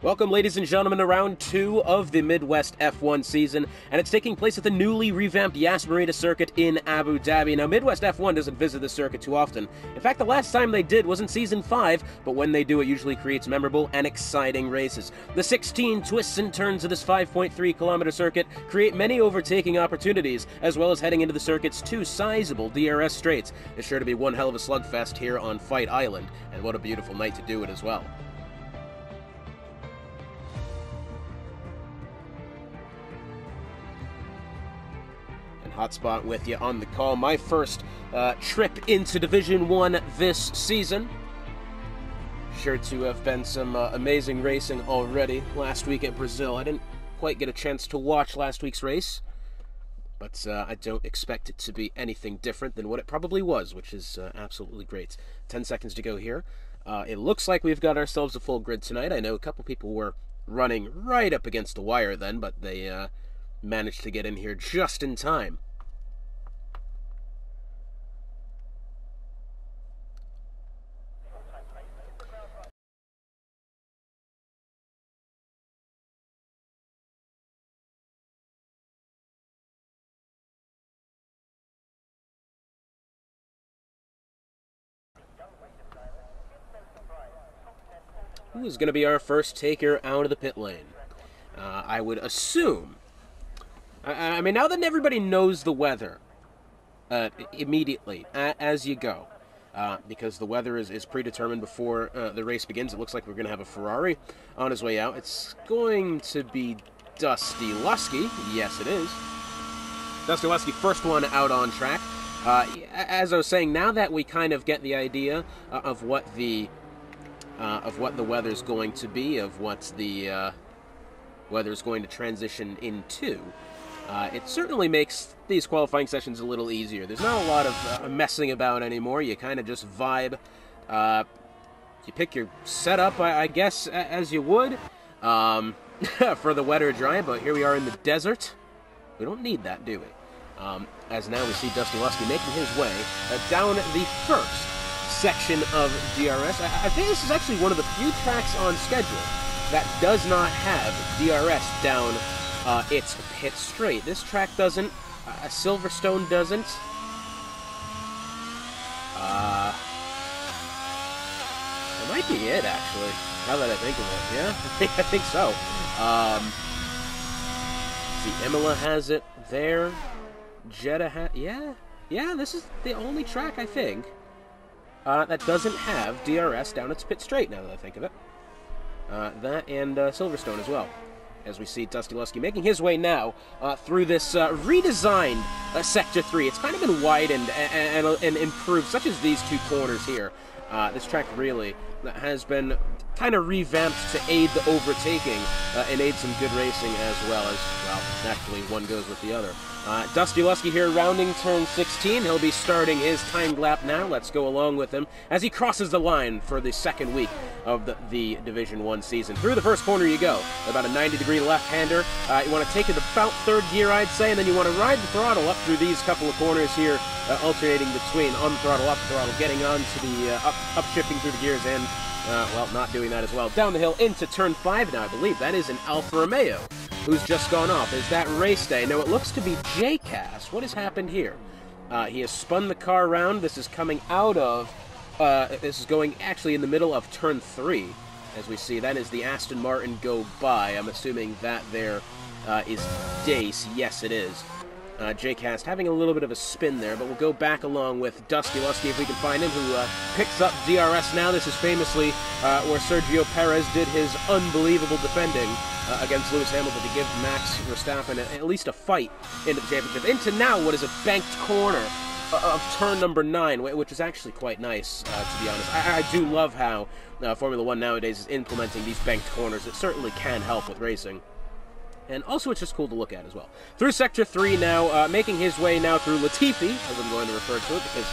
Welcome, ladies and gentlemen, to round 2 of the Midwest F1 season, and it's taking place at the newly revamped Yas Marina circuit in Abu Dhabi. Now, Midwest F1 doesn't visit the circuit too often. In fact, the last time they did was in Season 5, but when they do, it usually creates memorable and exciting races. The 16 twists and turns of this 5.3-kilometer circuit create many overtaking opportunities, as well as heading into the circuit's 2 sizable DRS straights. It's sure to be one hell of a slugfest here on Fight Island, and what a beautiful night to do it as well. Hotspot with you on the call. My first trip into Division 1 this season. Sure to have been some amazing racing already last week at Brazil. I didn't quite get a chance to watch last week's race, but I don't expect it to be anything different than what it probably was, which is absolutely great. 10 seconds to go here. It looks like we've got ourselves a full grid tonight. I know a couple people were running right up against the wire then, but they managed to get in here just in time. Who is going to be our first taker out of the pit lane? I would assume. I mean, now that everybody knows the weather immediately as you go, because the weather is predetermined before the race begins. It looks like we're going to have a Ferrari on his way out. It's going to be Dusty Lusky. Yes, it is. Dusty Lusky, first one out on track. As I was saying, now that we kind of get the idea of what the weather's going to be, of what the weather's going to transition into, it certainly makes these qualifying sessions a little easier. There's not a lot of messing about anymore. You kind of just vibe. You pick your setup, I guess, as you would for the wet or dry, but here we are in the desert. We don't need that, do we? As now we see Dusty Lusky making his way down the first section of DRS. I think this is actually one of the few tracks on schedule that does not have DRS down its pit straight. This track doesn't. Silverstone doesn't. That might be it, actually, now that I think of it. Yeah, I think so. See, Imola has it there. Jeddah has... Yeah, this is the only track, I think, that doesn't have DRS down its pit straight, now that I think of it. That and Silverstone as well. As we see Dusty Lusky making his way now through this redesigned Sector 3. It's kind of been widened and improved, such as these 2 corners here. This track really has been kind of revamped to aid the overtaking and aid some good racing as well as, well, naturally one goes with the other. Dusty Lusky here rounding turn 16. He'll be starting his timed lap now. Let's go along with him as he crosses the line for the second week of the Division 1 season. Through the first corner you go. About a 90-degree left-hander. You want to take it about 3rd gear, I'd say, and then you want to ride the throttle up through these couple of corners here, alternating between on the throttle, up the throttle, getting onto the upshifting through the gears and well, not doing that as well. Down the hill into turn 5 now. I believe that is an Alfa Romeo who's just gone off. Is that race day? No, it looks to be JCast. What has happened here? He has spun the car around. This is coming out of... this is going actually in the middle of turn 3, as we see. That is the Aston Martin go by. I'm assuming that there is Dace. Yes, it is. JCast having a little bit of a spin there, but we'll go back along with Dusty Lusky if we can find him, who picks up DRS now. This is famously where Sergio Perez did his unbelievable defending against Lewis Hamilton to give Max Verstappen at least a fight into the championship. Into now what is a banked corner of turn number 9, which is actually quite nice, to be honest. I do love how Formula 1 nowadays is implementing these banked corners. It certainly can help with racing. And also, it's just cool to look at as well. Through Sector 3 now, making his way now through Latifi, as I'm going to refer to it, because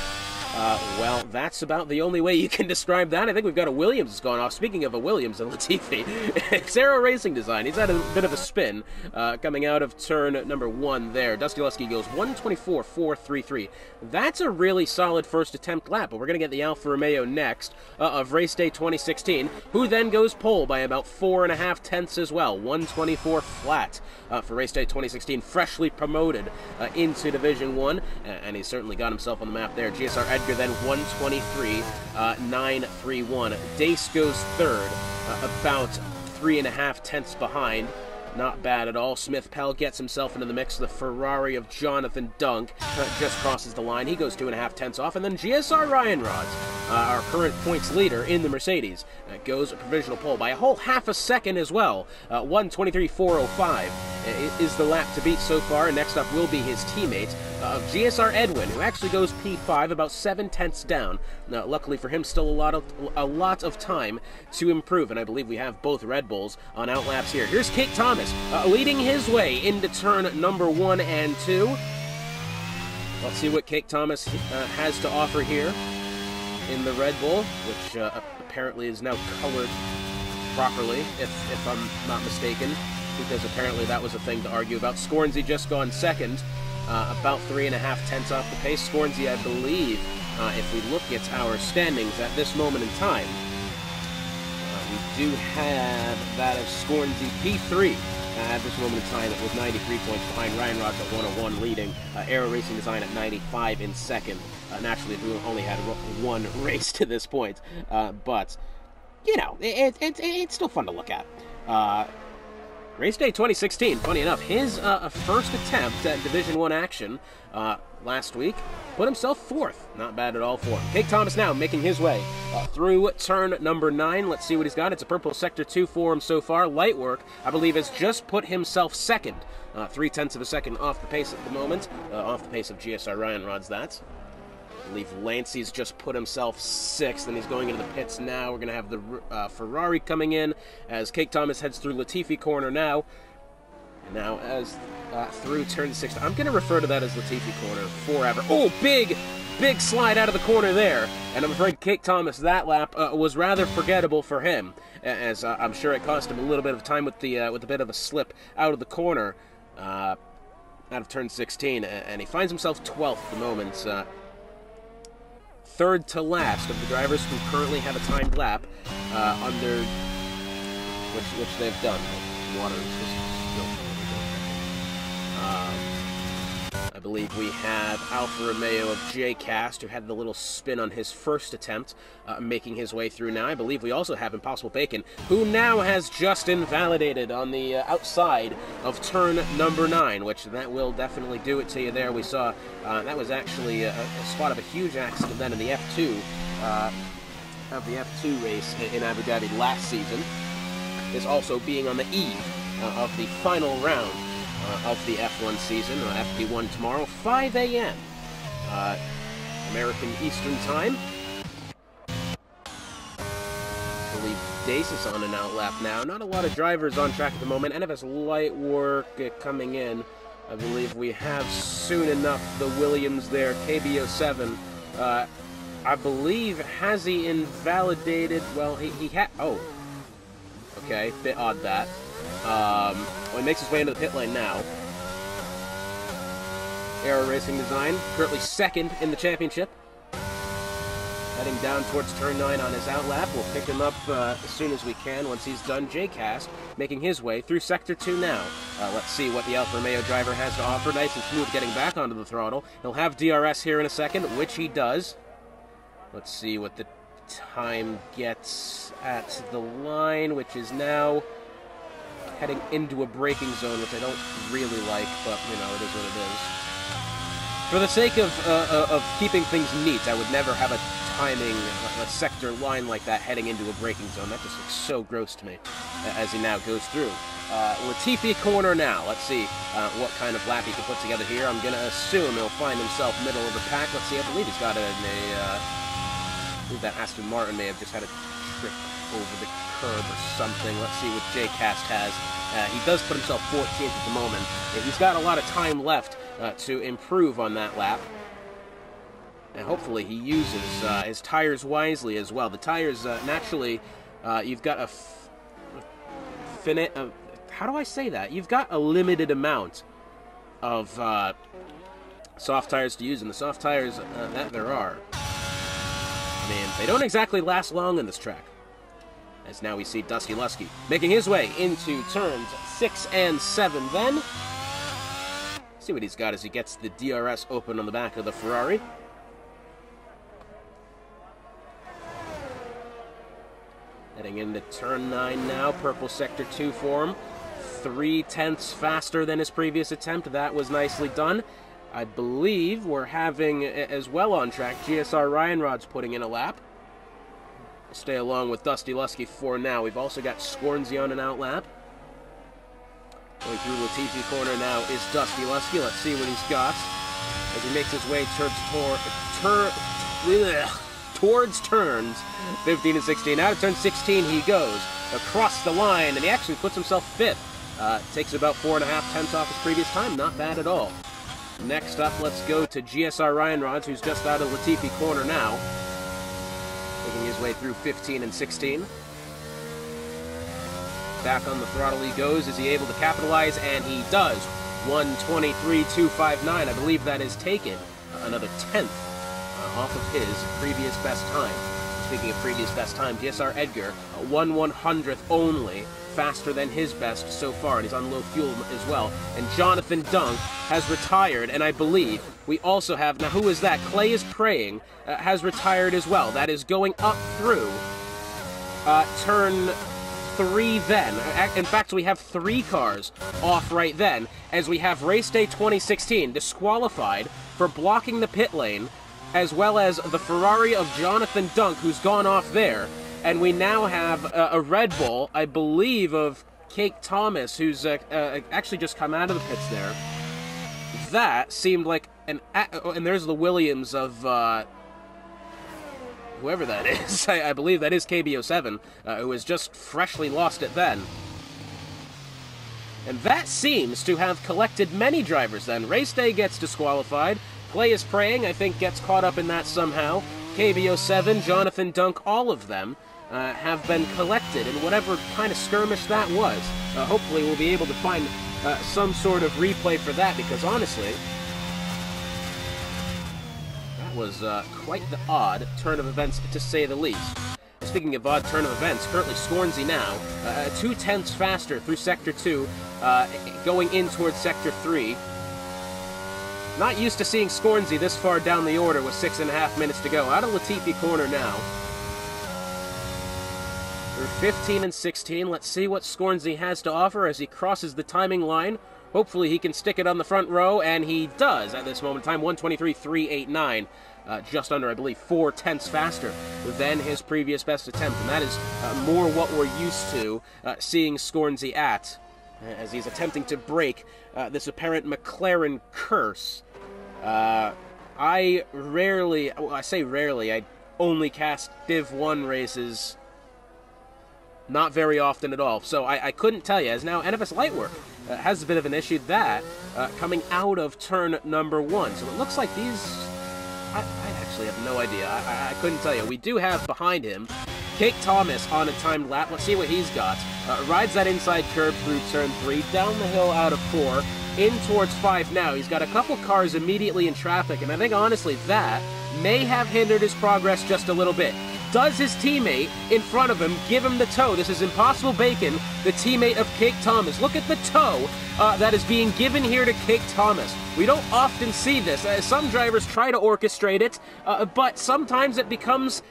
Well, that's about the only way you can describe that. I think we've got a Williams that's gone off. Speaking of a Williams and Latifi, it's Aero Racing Design. He's had a bit of a spin coming out of turn number 1 there. Dusty Lusky goes 1:24.433. That's a really solid first attempt lap, but we're going to get the Alfa Romeo next of race day 2016, who then goes pole by about 4.5 tenths as well. 1:24 flat for race day 2016, freshly promoted into Division 1, and he's certainly got himself on the map there. GSR Edgar then 1:23.931. Dace goes third, about 3.5 tenths behind. Not bad at all. Smith Pell gets himself into the mix. The Ferrari of Jonathan Dunk just crosses the line. He goes 2.5 tenths off. And then GSR Ryan Rods, our current points leader in the Mercedes, goes a provisional pole by a whole half a second as well. 1:23.405 is the lap to beat so far. Next up will be his teammate, GSR Edwin, who actually goes P5, about 7 tenths down. Luckily for him, still a lot of time to improve, and I believe we have both Red Bulls on outlaps here. Here's Kate Thomas leading his way into turn number 1 and 2. Let's see what Kate Thomas has to offer here in the Red Bull, which apparently is now colored properly, if I'm not mistaken, because apparently that was a thing to argue about. Scornsy just gone second, about 3.5 tenths off the pace. Scornsy, I believe, if we look at our standings at this moment in time, we do have that of Scornsy P3 at this moment in time with 93 points behind. Ryan Rods at 101 leading. Aero Racing Design at 95 in second. Naturally, we only had one race to this point, but, you know, it's still fun to look at. Race day 2016, funny enough, his first attempt at Division 1 action last week put himself 4th. Not bad at all for him. Kate Thomas now making his way through turn number 9. Let's see what he's got. It's a purple sector 2 for him so far. Light work, I believe, has just put himself second. 3 tenths of a second off the pace at the moment. Off the pace of GSR Ryan Rods, that. I believe Lancey's just put himself 6th, and he's going into the pits now. We're going to have the Ferrari coming in as Kate Thomas heads through Latifi corner now. And now as through turn 6, I'm going to refer to that as Latifi corner forever. Oh, big slide out of the corner there. And I'm afraid Kate Thomas, that lap was rather forgettable for him, as I'm sure it cost him a little bit of time with a bit of a slip out of the corner, out of turn 16, and he finds himself 12th at the moment. Third to last of the drivers who currently have a timed lap under which they've done. Water is just I believe we have Alfa Romeo of J Cast, who had the little spin on his first attempt, making his way through now. I believe we also have Impossible Bacon, who now has just invalidated on the outside of turn number 9, which that will definitely do it to you there. We saw that was actually a spot of a huge accident then in the F2 race in Abu Dhabi last season. Is also being on the eve of the final round of the F1 season, FP1 tomorrow, 5 a.m. American Eastern Time. I believe Dace is on an outlap now. Not a lot of drivers on track at the moment. NFS Light Work coming in. I believe we have soon enough the Williams there, KBO7. I believe, has he invalidated? Well, he had. Oh. Okay, bit odd that. Well, he makes his way into the pit lane now. Aero Racing Design, currently second in the championship. Heading down towards turn 9 on his outlap. We'll pick him up as soon as we can once he's done. J-Cast making his way through Sector 2 now. Let's see what the Alfa Romeo driver has to offer. Nice and smooth getting back onto the throttle. He'll have DRS here in a second, which he does. Let's see what the time gets at the line, which is now heading into a braking zone, which I don't really like, but, you know, it is what it is. For the sake of keeping things neat, I would never have a timing, a sector line like that heading into a braking zone. That just looks so gross to me as he now goes through. Latifi corner now. Let's see what kind of lap he can put together here. I'm going to assume he'll find himself middle of the pack. Let's see, I believe he's got I believe that Aston Martin may have just had a trip over the curb or something. Let's see what J-Cast has. He does put himself 14th at the moment. He's got a lot of time left to improve on that lap. And hopefully he uses his tires wisely as well. The tires, naturally, you've got a finite... how do I say that? You've got a limited amount of soft tires to use, and the soft tires that there are, man, they don't exactly last long in this track. As now we see Dusty Lusky making his way into turns 6 and 7 then. See what he's got as he gets the DRS open on the back of the Ferrari. Heading into turn 9 now, purple sector 2 for him. 3/10 faster than his previous attempt. That was nicely done. I believe we're having, as well on track, GSR Ryan Rod's putting in a lap. Stay along with Dusty Lusky for now. We've also got Scornsy on an out lap. Going through Latifi corner now is Dusty Lusky. Let's see what he's got as he makes his way towards turns 15 and 16. Out of turn 16 he goes across the line, and he actually puts himself 5th. Takes about 4.5 tenths off his previous time. Not bad at all. Next up, let's go to GSR Ryan Rods, who's just out of Latifi corner now. Making his way through 15 and 16. Back on the throttle he goes. Is he able to capitalize? And he does. 1:23.259. I believe that is taken another 10th off of his previous best time. Speaking of previous best time, GSR Edgar, 1/100th only faster than his best so far, and he's on low fuel as well. And Jonathan Dunk has retired, and I believe we also have, now who is that? Clay is Praying, has retired as well. That is going up through turn 3 then. In fact, we have 3 cars off right then, as we have Race Day 2016 disqualified for blocking the pit lane, as well as the Ferrari of Jonathan Dunk, who's gone off there. And we now have a Red Bull, I believe, of Cake Thomas, who's actually just come out of the pits there. That seemed like an... and there's the Williams of... whoever that is. I believe that is KBO7, who has just freshly lost it then. And that seems to have collected many drivers then. Race Day gets disqualified. Clay is Praying, I think, gets caught up in that somehow. KBO7, Jonathan Dunk, all of them have been collected in whatever kind of skirmish that was. Hopefully we'll be able to find some sort of replay for that, because honestly, that was quite the odd turn of events, to say the least. Speaking of odd turn of events, currently Scornsy now, 2/10 faster through Sector 2, going in towards Sector 3. Not used to seeing Scornsy this far down the order with 6.5 minutes to go. Out of Latifi corner now. Through 15 and 16, let's see what Scornsy has to offer as he crosses the timing line. Hopefully he can stick it on the front row, and he does at this moment in time. 1:23.389. Just under, I believe, 4/10 faster than his previous best attempt. And that is more what we're used to seeing Scornsy at, as he's attempting to break this apparent McLaren curse. I rarely, well, I say rarely, I only cast Div 1 races not very often at all, so I couldn't tell you, as now NFS Lightwork has a bit of an issue that coming out of turn number 1. So it looks like these, I actually have no idea, I couldn't tell you. We do have behind him Cake Thomas on a timed lap. Let's see what he's got. Rides that inside curve through turn 3, down the hill out of 4, in towards 5 now. He's got a couple cars immediately in traffic, and I think honestly that may have hindered his progress just a little bit. Does his teammate in front of him give him the tow? This is Impossible Bacon, the teammate of Cake Thomas. Look at the tow that is being given here to Cake Thomas. We don't often see this. Some drivers try to orchestrate it, but sometimes it becomes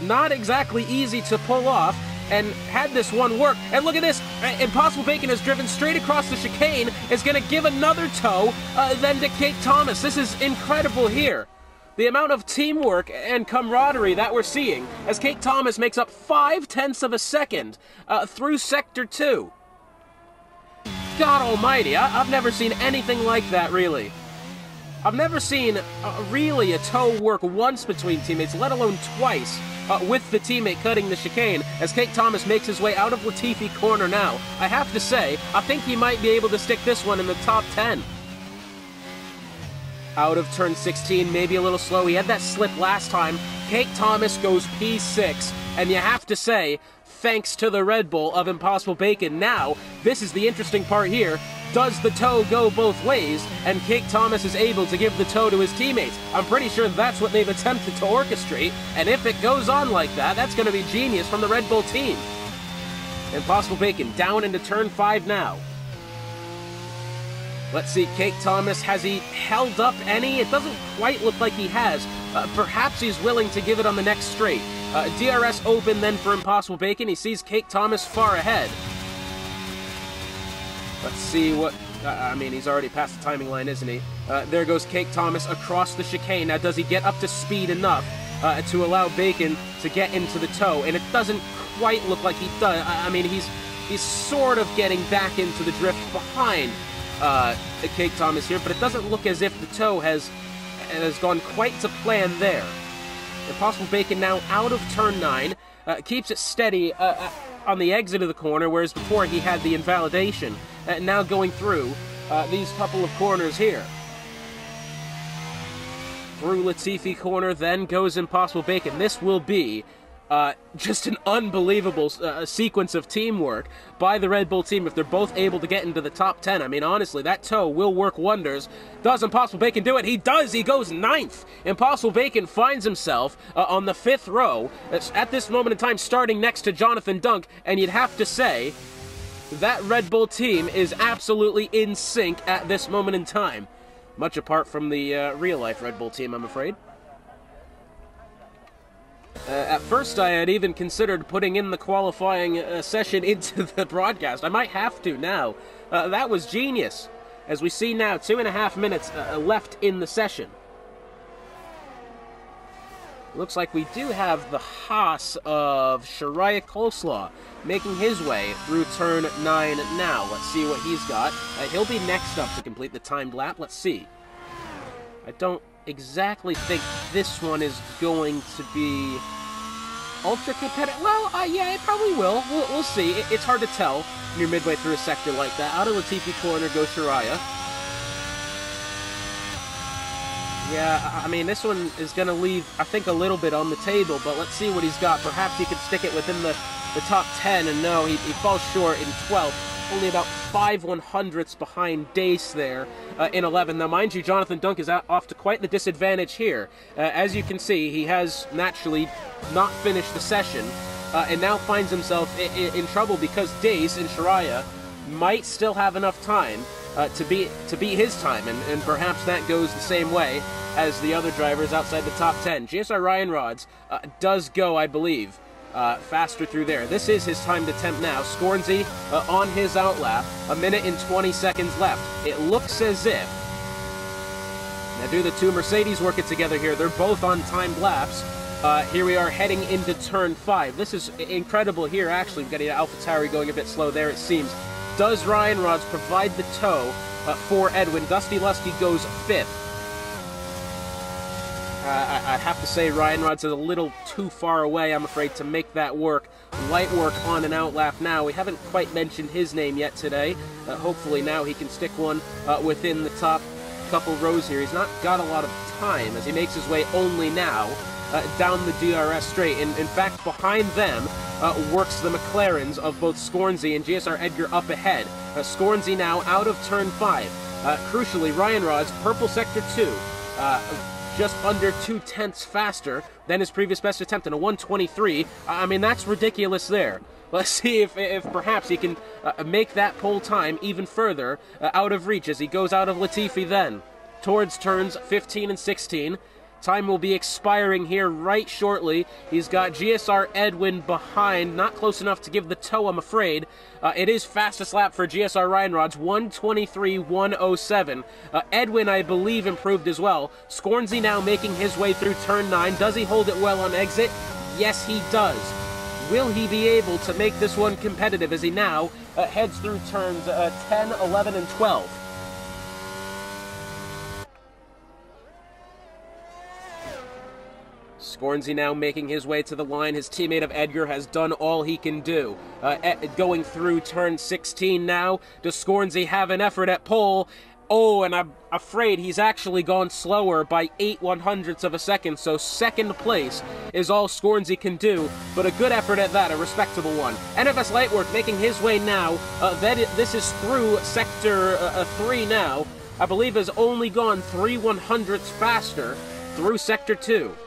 not exactly easy to pull off. And had this one work, and look at this, Impossible Bacon has driven straight across the chicane, is going to give another tow then to Cake Thomas. This is incredible here. The amount of teamwork and camaraderie that we're seeing as Cake Thomas makes up 0.5 of a second through Sector 2. God almighty, I've never seen anything like that, really. I've never seen really a tow work once between teammates, let alone twice, with the teammate cutting the chicane as Cake Thomas makes his way out of Latifi corner now. I have to say, I think he might be able to stick this one in the top 10. Out of turn 16, maybe a little slow. He had that slip last time. Cake Thomas goes P6, and you have to say, thanks to the Red Bull of Impossible Bacon. Now, this is the interesting part here. Does the toe go both ways? And Cake Thomas is able to give the toe to his teammates. I'm pretty sure that's what they've attempted to orchestrate, and if it goes on like that, that's going to be genius from the Red Bull team. Impossible Bacon down into turn 5 now. Let's see, Cake Thomas, has he held up any? It doesn't quite look like he has. Perhaps he's willing to give it on the next straight. DRS open then for Impossible Bacon. He sees Cake Thomas far ahead. Let's see what... I mean, he's already past the timing line, isn't he? There goes Cake Thomas across the chicane. Now, does he get up to speed enough to allow Bacon to get into the toe? And it doesn't quite look like he does. I mean, he's sort of getting back into the drift behind Cake Thomas here, but it doesn't look as if the toe has gone quite to plan there. Impossible Bacon now out of turn 9, keeps it steady on the exit of the corner, whereas before he had the invalidation. Now going through these couple of corners here. Through Latifi corner, then goes Impossible Bacon. This will be just an unbelievable sequence of teamwork by the Red Bull team if they're both able to get into the top 10. I mean, honestly, that toe will work wonders. Does Impossible Bacon do it? He does! He goes 9th! Impossible Bacon finds himself on the 5th row, at this moment in time starting next to Jonathan Dunk, and you'd have to say that Red Bull team is absolutely in sync at this moment in time. Much apart from the real-life Red Bull team, I'm afraid. At first, I had even considered putting in the qualifying session into the broadcast. I might have to now. That was genius. As we see now, 2.5 minutes left in the session. Looks like we do have the Haas of Shariah Coleslaw making his way through turn 9 now. Let's see what he's got. He'll be next up to complete the timed lap. Let's see. I don't exactly think this one is going to be ultra competitive. Well, yeah, it probably will. We'll see. It's hard to tell when you're midway through a sector like that. Out of Latifi corner goes Shariah. Yeah, I mean, this one is going to leave, I think, a little bit on the table, but let's see what he's got. Perhaps he could stick it within the top 10, and no, he falls short in 12th. Only about 5/100ths behind Dace there in 11th. Now, mind you, Jonathan Dunk is off to quite the disadvantage here. As you can see, he has naturally not finished the session, and now finds himself in trouble because Dace and Shariah might still have enough time to beat his time, and perhaps that goes the same way as the other drivers outside the top 10. GSR Ryan Rods does go, I believe, faster through there. This is his timed attempt now. Scornsy on his outlap, 1 minute and 20 seconds left. It looks as if, now do the two Mercedes work it together here? They're both on timed laps. Here we are heading into turn 5. This is incredible here, actually. We've got AlphaTauri going a bit slow there, it seems. Does Ryan Rods provide the tow for Edwin? Dusty Lusty goes 5th. I'd have to say Ryan Rods is a little too far away, I'm afraid, to make that work. Light work on an outlap now. We haven't quite mentioned his name yet today. Hopefully now he can stick one within the top couple rows here. He's not got a lot of time as he makes his way only now down the DRS straight. In fact, behind them works the McLarens of both Scornsy and GSR Edgar up ahead. Scornsy now out of turn 5. Crucially, Ryan Rods, purple sector 2. Just under 2/10ths faster than his previous best attempt in a 1:23. I mean, that's ridiculous there. Let's see if perhaps he can make that pole time even further out of reach as he goes out of Latifi then. Towards turns 15 and 16. Time will be expiring here right shortly. He's got GSR Edwin behind, not close enough to give the tow, I'm afraid. It is fastest lap for GSR Ryan Rods, 1:23.107. Edwin, I believe, improved as well. Scornsy now making his way through turn 9. Does he hold it well on exit? Yes, he does. Will he be able to make this one competitive as he now heads through turns 10, 11, and 12? Scornsy now making his way to the line. His teammate of Edgar has done all he can do. Going through turn 16 now. Does Scornsy have an effort at pole? Oh, and I'm afraid he's actually gone slower by 8/100ths of a second, so second place is all Scornsy can do, but a good effort at that, a respectable one. NFS Lightwork making his way now. This is through Sector 3 now. I believe has only gone 3/100ths faster through Sector 2.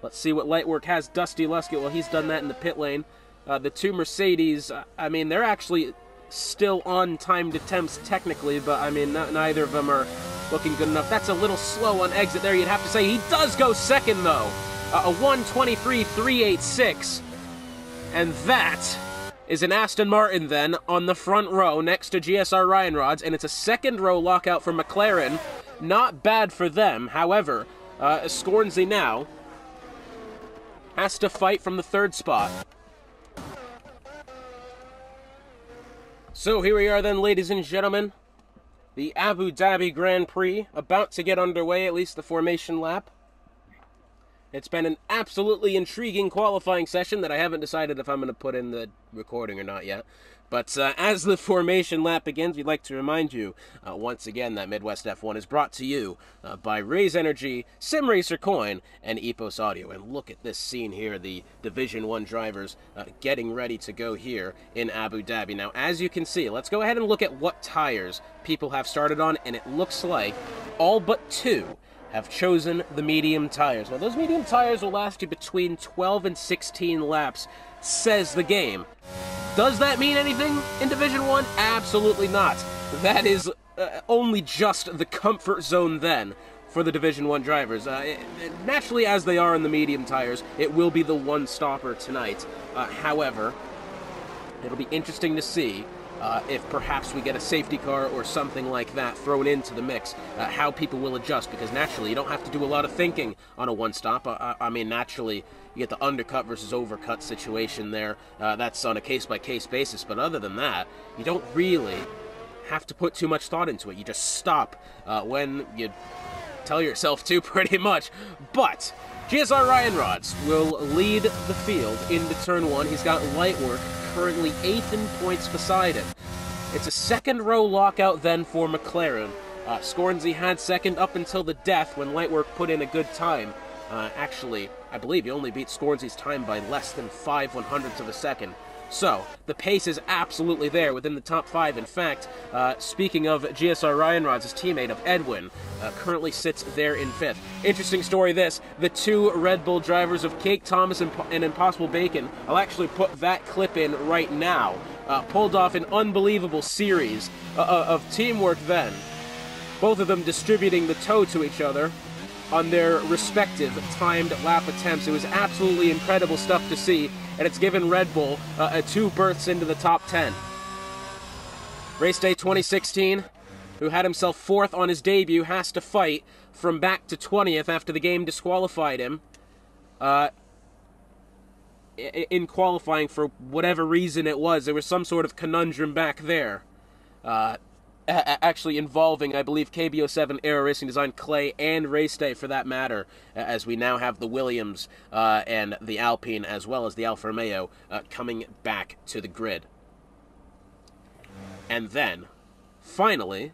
Let's see what Lightwork has. Dusty Luskett, well, he's done that in the pit lane. The two Mercedes, I mean, they're actually still on timed attempts technically, but I mean, neither of them are looking good enough. That's a little slow on exit there, you'd have to say. He does go second, though. A 1:23.386. And that is an Aston Martin, then, on the front row next to GSR Ryan Rods, and it's a second row lockout for McLaren. Not bad for them. However, Scornsy now has to fight from the third spot. So here we are then, ladies and gentlemen. The Abu Dhabi Grand Prix about to get underway, at least the formation lap. It's been an absolutely intriguing qualifying session that I haven't decided if I'm going to put in the recording or not yet. But as the formation lap begins, we'd like to remind you, once again, that Midwest F1 is brought to you by Raze Energy, Sim Racer Coin, and Epos Audio. And look at this scene here, the Division 1 drivers getting ready to go here in Abu Dhabi. Now, as you can see, let's go ahead and look at what tires people have started on, and it looks like all but two have chosen the medium tires. Now, those medium tires will last you between 12 and 16 laps, says the game. Does that mean anything in Division 1? Absolutely not. That is only just the comfort zone then for the Division 1 drivers. Naturally, as they are in the medium tires, it will be the one-stopper tonight. However, it'll be interesting to see if perhaps we get a safety car or something like that thrown into the mix, how people will adjust, because naturally you don't have to do a lot of thinking on a one-stop. I mean, naturally, you get the undercut versus overcut situation there. That's on a case-by-case basis, but other than that, you don't really have to put too much thought into it. You just stop when you tell yourself to, pretty much. But GSR Ryan Rods will lead the field into Turn 1. He's got Lightwork currently 8th in points beside him. It's a second row lockout then for McLaren. Scornsy had second up until the death when Lightwork put in a good time. Actually, I believe he only beat Scornsy's time by less than 5/100ths of a second. So, the pace is absolutely there within the top 5. In fact, speaking of GSR Ryan Rods, his teammate of Edwin currently sits there in 5th. Interesting story this, the two Red Bull drivers of Cake Thomas and Impossible Bacon, I'll actually put that clip in right now, pulled off an unbelievable series of teamwork then. Both of them distributing the toe to each other on their respective timed lap attempts. It was absolutely incredible stuff to see, and it's given Red Bull 2 berths into the top 10. Race day 2016, who had himself 4th on his debut, has to fight from back to 20th after the game disqualified him in qualifying for whatever reason it was. There was some sort of conundrum back there. Actually involving, I believe, KBO7, Aero Racing Design, Clay, and Race Day for that matter, as we now have the Williams and the Alpine, as well as the Alfa Romeo, coming back to the grid. And then, finally,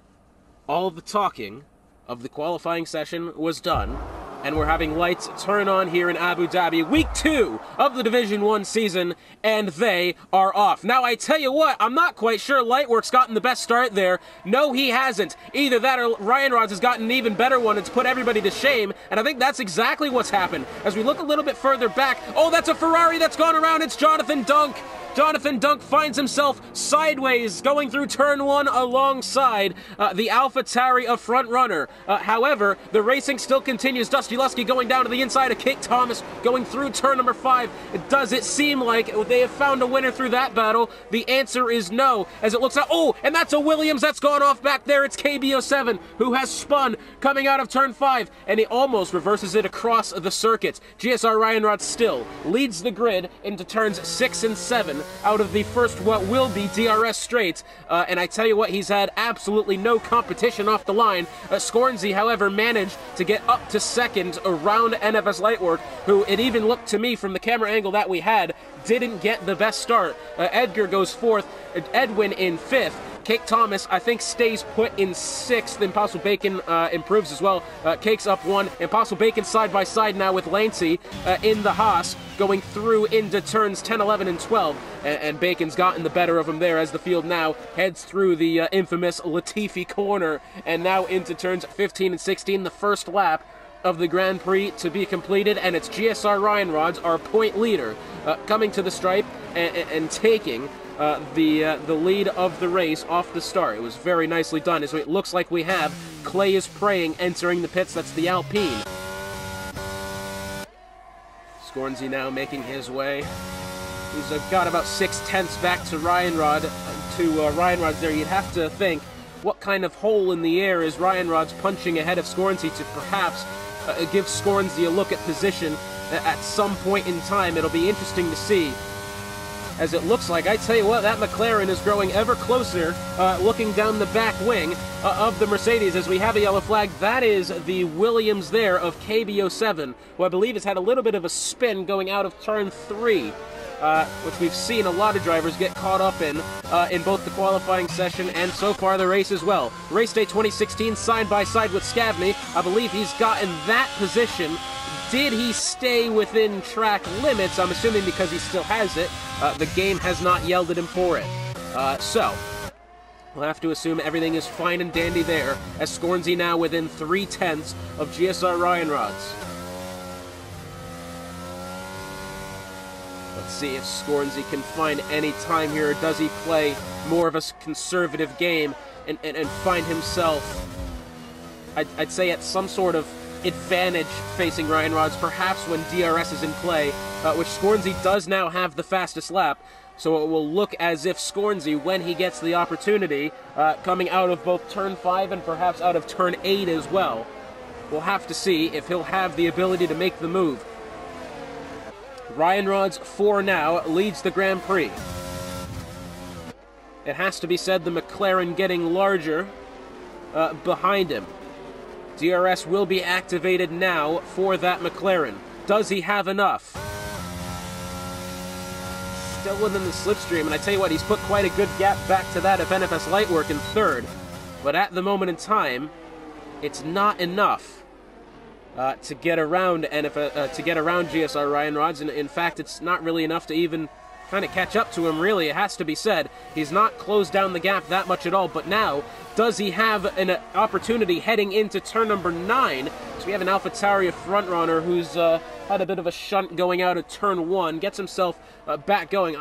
all of the talking of the qualifying session was done, and we're having lights turn on here in Abu Dhabi, week 2 of the Division 1 season, and they are off. Now, I tell you what, I'm not quite sure Lightwork's gotten the best start there. No, he hasn't. Either that or Ryan Rods has gotten an even better one. It's put everybody to shame, and I think that's exactly what's happened. As we look a little bit further back, oh, that's a Ferrari that's gone around. It's Jonathan Dunk. Jonathan Dunk finds himself sideways going through Turn 1 alongside the AlphaTauri, a front runner. However, the racing still continues. Dusty Lusky going down to the inside of Cake Thomas, going through turn number 5. Does it seem like they have found a winner through that battle? The answer is no, as it looks like, oh, and that's a Williams that's gone off back there. It's KBO7 who has spun coming out of Turn 5, and he almost reverses it across the circuit. GSR Ryan Rod still leads the grid into turns 6 and 7 out of the first what will be DRS straight, and I tell you what, he's had absolutely no competition off the line. Scornsy, however, managed to get up to second around NFS Lightwork, who it even looked to me from the camera angle that we had didn't get the best start. Edgar goes 4th, Edwin in 5th, Cake Thomas, I think, stays put in 6th. Impossible Bacon improves as well. Cake's up 1. Impossible Bacon side by side now with Lancey in the Haas, going through into turns 10, 11, and 12. And Bacon's gotten the better of him there as the field now heads through the infamous Latifi corner and now into turns 15 and 16, the first lap of the Grand Prix to be completed, and it's GSR Ryan Rods, our point leader, coming to the stripe and taking the lead of the race off the start. It was very nicely done, as it looks like we have Clay is Praying entering the pits. That's the Alpine. Scornsy now making his way. He's got about 6/10 back to Ryan Rod's there. You'd have to think, what kind of hole in the air is Ryan Rod's punching ahead of Scornsy to perhaps give Scornsy a look at position at some point in time? It'll be interesting to see, as it looks like, I tell you what, that McLaren is growing ever closer, looking down the back wing of the Mercedes as we have a yellow flag. That is the Williams there of KB07, who I believe has had a little bit of a spin going out of turn 3. Which we've seen a lot of drivers get caught up in both the qualifying session and so far the race as well. Race day 2016, side by side with Scavney. I believe he's gotten that position. Did he stay within track limits? I'm assuming because he still has it. The game has not yelled at him for it. So we'll have to assume everything is fine and dandy there, as Scornsy now within 3/10 of GSR Ryan Rods. Let's see if Scornsy can find any time here, or does he play more of a conservative game and find himself, I'd say, at some sort of advantage facing Ryan Rods, perhaps when DRS is in play, which Scornsy does now have the fastest lap. So it will look as if Scornsy, when he gets the opportunity, coming out of both turn 5 and perhaps out of turn 8 as well, we'll have to see if he'll have the ability to make the move. Ryan Rods 4 now leads the Grand Prix. It has to be said, the McLaren getting larger behind him. DRS will be activated now for that McLaren. Does he have enough? Still within the slipstream, and I tell you what, he's put quite a good gap back to that of NFS Lightwork in 3rd. But at the moment in time, it's not enough to get around GSR Ryan Rods, and in fact, it's not really enough to even kind of catch up to him, really. It has to be said. He's not closed down the gap that much at all, but now, does he have an opportunity heading into turn number 9? So we have an AlphaTauri frontrunner who's had a bit of a shunt going out of turn 1, gets himself back going.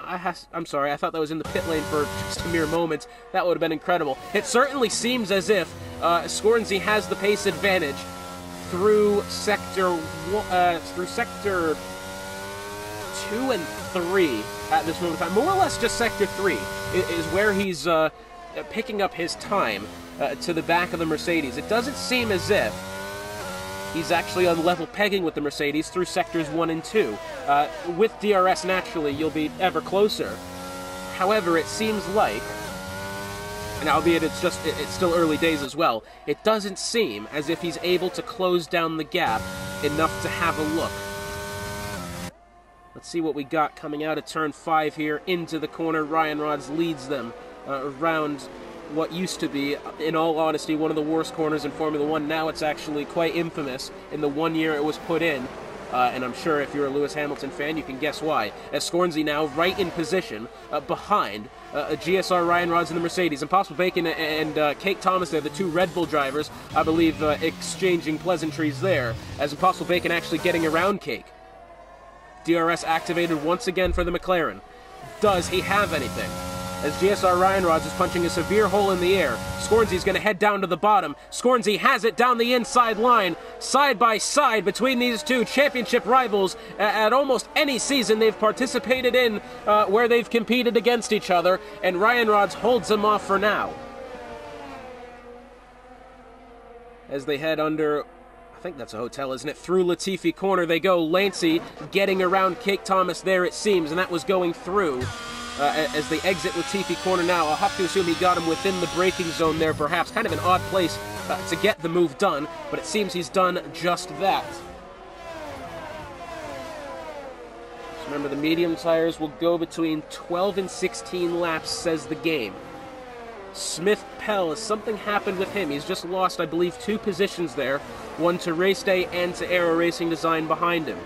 I'm sorry, I thought that was in the pit lane for just a mere moment. That would have been incredible. It certainly seems as if Scornsy has the pace advantage through sector 2 and 3 at this moment in time. More or less just sector 3 is where he's picking up his time to the back of the Mercedes. It doesn't seem as if he's actually on level pegging with the Mercedes through sectors 1 and 2. With DRS, naturally, you'll be ever closer. However, it seems like, and albeit it's still early days as well, it doesn't seem as if he's able to close down the gap enough to have a look. Let's see what we got coming out of turn 5 here into the corner. Ryan Rods leads them around what used to be, in all honesty, one of the worst corners in Formula 1. Now it's actually quite infamous in the 1 year it was put in. And I'm sure if you're a Lewis Hamilton fan, you can guess why. As Scornsy now right in position behind GSR Ryan Rods and the Mercedes. Impossible Bacon and Cake Thomas, they're the 2 Red Bull drivers, I believe, exchanging pleasantries there, as Impossible Bacon actually getting around Cake. DRS activated once again for the McLaren. Does he have anything? As GSR Ryan Rods is punching a severe hole in the air. Scornsy's going to head down to the bottom. Scornsy has it down the inside line. Side by side between these 2 championship rivals at almost any season they've participated in where they've competed against each other. And Ryan Rods holds them off for now. As they head under, I think that's a hotel, isn't it? Through Latifi corner they go. Lancey getting around Cake Thomas there, it seems, and that was going through. As they exit Latifi corner now, I'll have to assume he got him within the braking zone there, perhaps. Kind of an odd place to get the move done, but it seems he's done just that. So remember, the medium tires will go between 12 and 16 laps, says the game. Smith-Pell, something happened with him. He's just lost, I believe, 2 positions there. One to Race Day and to Aero Racing Design behind him.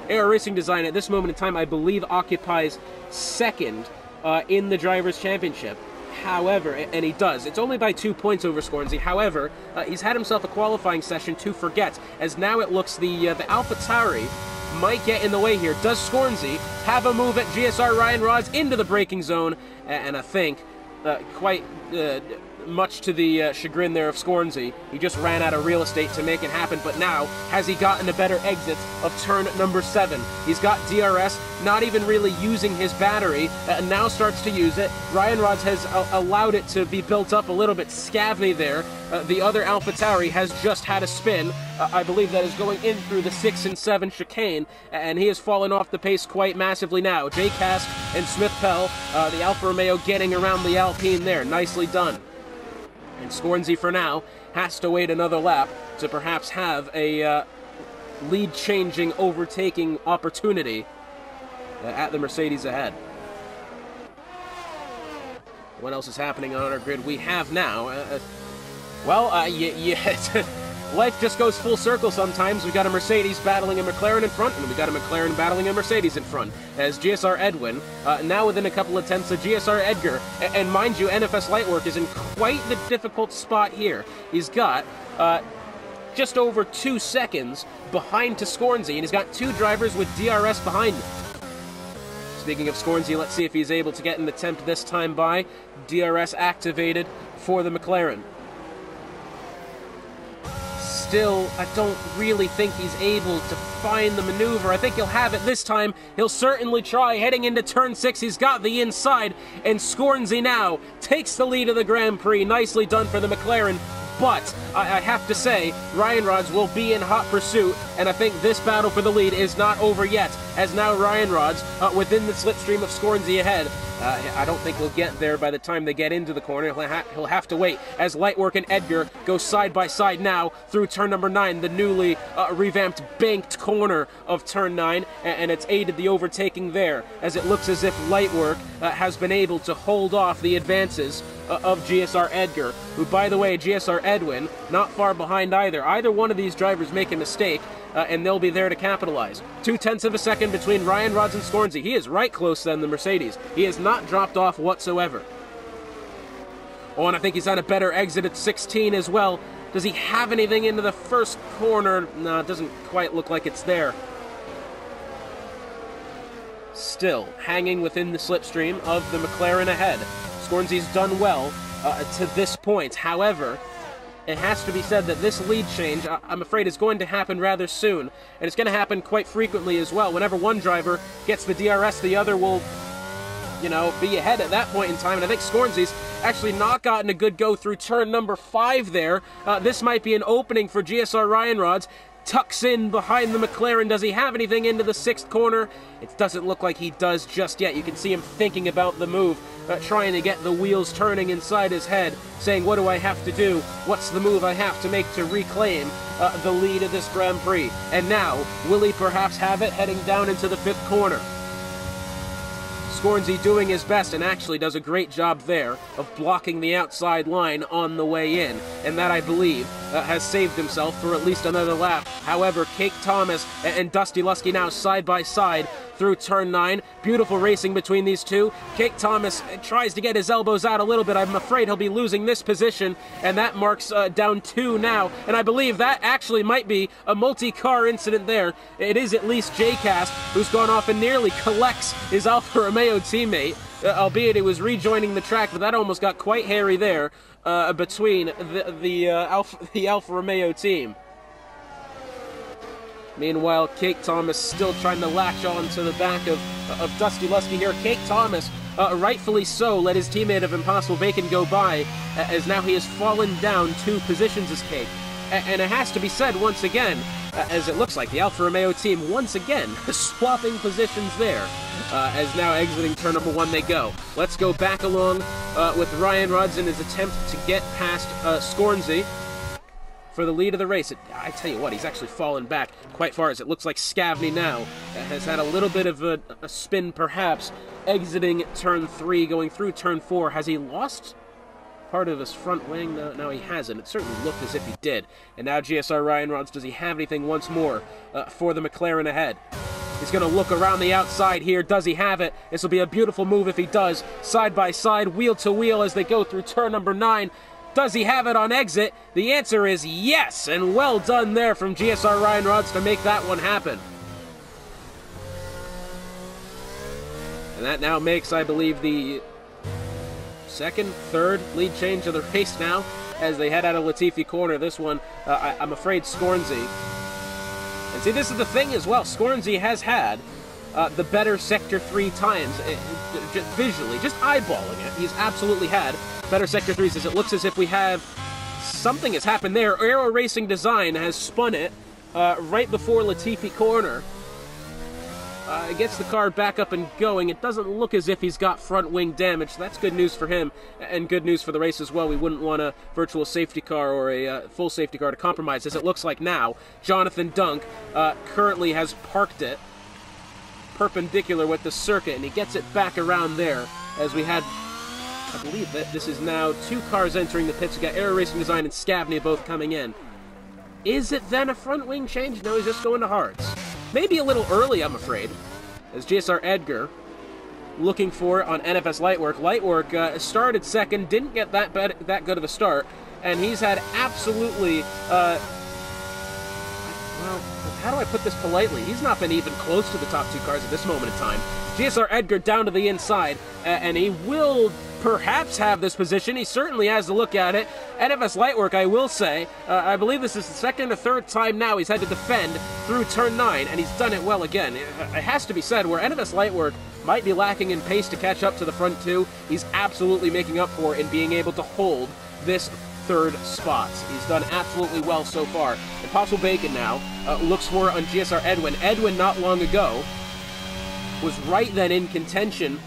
Aero Racing Design at this moment in time, I believe, occupies 2nd in the Drivers' Championship. However, and he does, it's only by 2 points over Scornsy. However, he's had himself a qualifying session to forget, as now it looks the AlphaTauri might get in the way here. Does Scornsy have a move at GSR Ryan Rods into the braking zone? And I think quite much to the chagrin there of Scornsy, he just ran out of real estate to make it happen. But now, has he gotten a better exit of turn number 7? He's got DRS, not even really using his battery, and now starts to use it. Ryan Rods has allowed it to be built up a little bit. Scavney there, the other AlphaTauri, has just had a spin. I believe that is going in through the 6 and 7 chicane, and he has fallen off the pace quite massively now. J. Cask and Smith-Pell, the Alfa Romeo, getting around the Alpine there. Nicely done. And Scornsy, for now, has to wait another lap to perhaps have a lead-changing, overtaking opportunity at the Mercedes ahead. What else is happening on our grid? We have now, life just goes full circle sometimes. We got a Mercedes battling a McLaren in front, and we got a McLaren battling a Mercedes in front. As GSR Edwin, now within a couple attempts of GSR Edgar, and mind you, NFS Lightwork is in quite the difficult spot here. He's got just over 2 seconds behind to Scornsy, and he's got 2 drivers with DRS behind him. Speaking of Scornsy, let's see if he's able to get an attempt this time by. DRS activated for the McLaren. Still, I don't really think he's able to find the maneuver. I think he'll have it this time. He'll certainly try. Heading into turn 6, he's got the inside, and Scornsy now takes the lead of the Grand Prix. Nicely done for the McLaren. But I have to say, Ryan Rods will be in hot pursuit, and I think this battle for the lead is not over yet, as now Ryan Rods, within the slipstream of Scornsy ahead. I don't think he'll get there by the time they get into the corner. He'll have to wait, as Lightwork and Edgar go side by side now through turn number 9, the newly revamped banked corner of turn 9, and it's aided the overtaking there, as it looks as if Lightwork has been able to hold off the advances of GSR Edgar, who, by the way, GSR Edwin, not far behind either. Either one of these drivers make a mistake, and they'll be there to capitalize. 0.2 of a second between Ryan Rods and Scornsy. He is right close than the Mercedes. He has not dropped off whatsoever. Oh, and I think he's on a better exit at 16 as well. Does he have anything into the first corner? No, it doesn't quite look like it's there. Still, hanging within the slipstream of the McLaren ahead. Scornsy's done well to this point. However, it has to be said that this lead change, I'm afraid, is going to happen rather soon. And it's going to happen quite frequently as well. Whenever one driver gets the DRS, the other will, be ahead at that point in time. And I think Scornsy's actually not gotten a good go through turn number 5 there. This might be an opening for GSR Ryan Rods. Tucks in behind the McLaren. Does he have anything into the 6th corner? It doesn't look like he does just yet. You can see him thinking about the move, trying to get the wheels turning inside his head, saying, what do I have to do? What's the move I have to make to reclaim the lead of this Grand Prix? And now, will he perhaps have it heading down into the 5th corner? Scornsy doing his best, and actually does a great job there of blocking the outside line on the way in, and that, I believe, has saved himself for at least another lap. However, Cake Thomas and Dusty Lusky now side by side through turn 9. Beautiful racing between these two. Cake Thomas tries to get his elbows out a little bit. I'm afraid he'll be losing this position, and that marks down 2 now. And I believe that actually might be a multi-car incident there. It is at least J-Cast, who's gone off and nearly collects his Alfa Romeo teammate, albeit he was rejoining the track, but that almost got quite hairy there between the Alfa Romeo team. Meanwhile, Cake Thomas still trying to latch on to the back of Dusty Lusky here. Cake Thomas, rightfully so, let his teammate of Impossible Bacon go by, as now he has fallen down 2 positions as Cake. And it has to be said once again, as it looks like the Alfa Romeo team once again swapping positions there, as now exiting turn number 1 they go. Let's go back along with Ryan Rods in his attempt to get past Scornsy for the lead of the race. I tell you what, he's actually fallen back quite far, as it looks like Scavney now has had a little bit of a spin perhaps, exiting turn 3, going through turn 4. Has he lost part of his front wing? No, he hasn't. It certainly looked as if he did. And now GSR Ryan Rods, does he have anything once more for the McLaren ahead? He's going to look around the outside here. Does he have it? This will be a beautiful move if he does. Side by side, wheel to wheel as they go through turn number 9. Does he have it on exit? The answer is yes, and well done there from GSR Ryan Rods to make that one happen. And that now makes, I believe, the second, third lead change of the race now as they head out of Latifi corner. This one, I'm afraid Scornsey. And see, this is the thing as well. Scornsey has had the better Sector 3 times, visually, just eyeballing it. He's absolutely had better Sector 3s, as it looks as if we have something has happened there. Aero Racing Design has spun it right before Latifi corner. Gets the car back up and going. It doesn't look as if he's got front wing damage. So that's good news for him and good news for the race as well. We wouldn't want a virtual safety car or a full safety car to compromise, as it looks like now. Jonathan Dunk currently has parked it perpendicular with the circuit, and he gets it back around there as we had, I believe that this is now 2 cars entering the pits. We got Aero Racing Design and Scavney both coming in. Is it then a front wing change? No, he's just going to hards. Maybe a little early, I'm afraid, as GSR Edgar looking for it on NFS Lightwork. Lightwork started second, didn't get that good of a start, and he's had absolutely, well, how do I put this politely? He's not been even close to the top 2 cars at this moment in time. GSR Edgar down to the inside, and he will perhaps have this position. He certainly has to look at it. NFS Lightwork, I will say, I believe this is the second or third time now he's had to defend through turn 9, and he's done it well again. It has to be said, where NFS Lightwork might be lacking in pace to catch up to the front 2, he's absolutely making up for it in being able to hold this third spot. He's done absolutely well so far. Impossible Bacon now looks for it on GSR Edwin. Edwin, not long ago, was right then in contention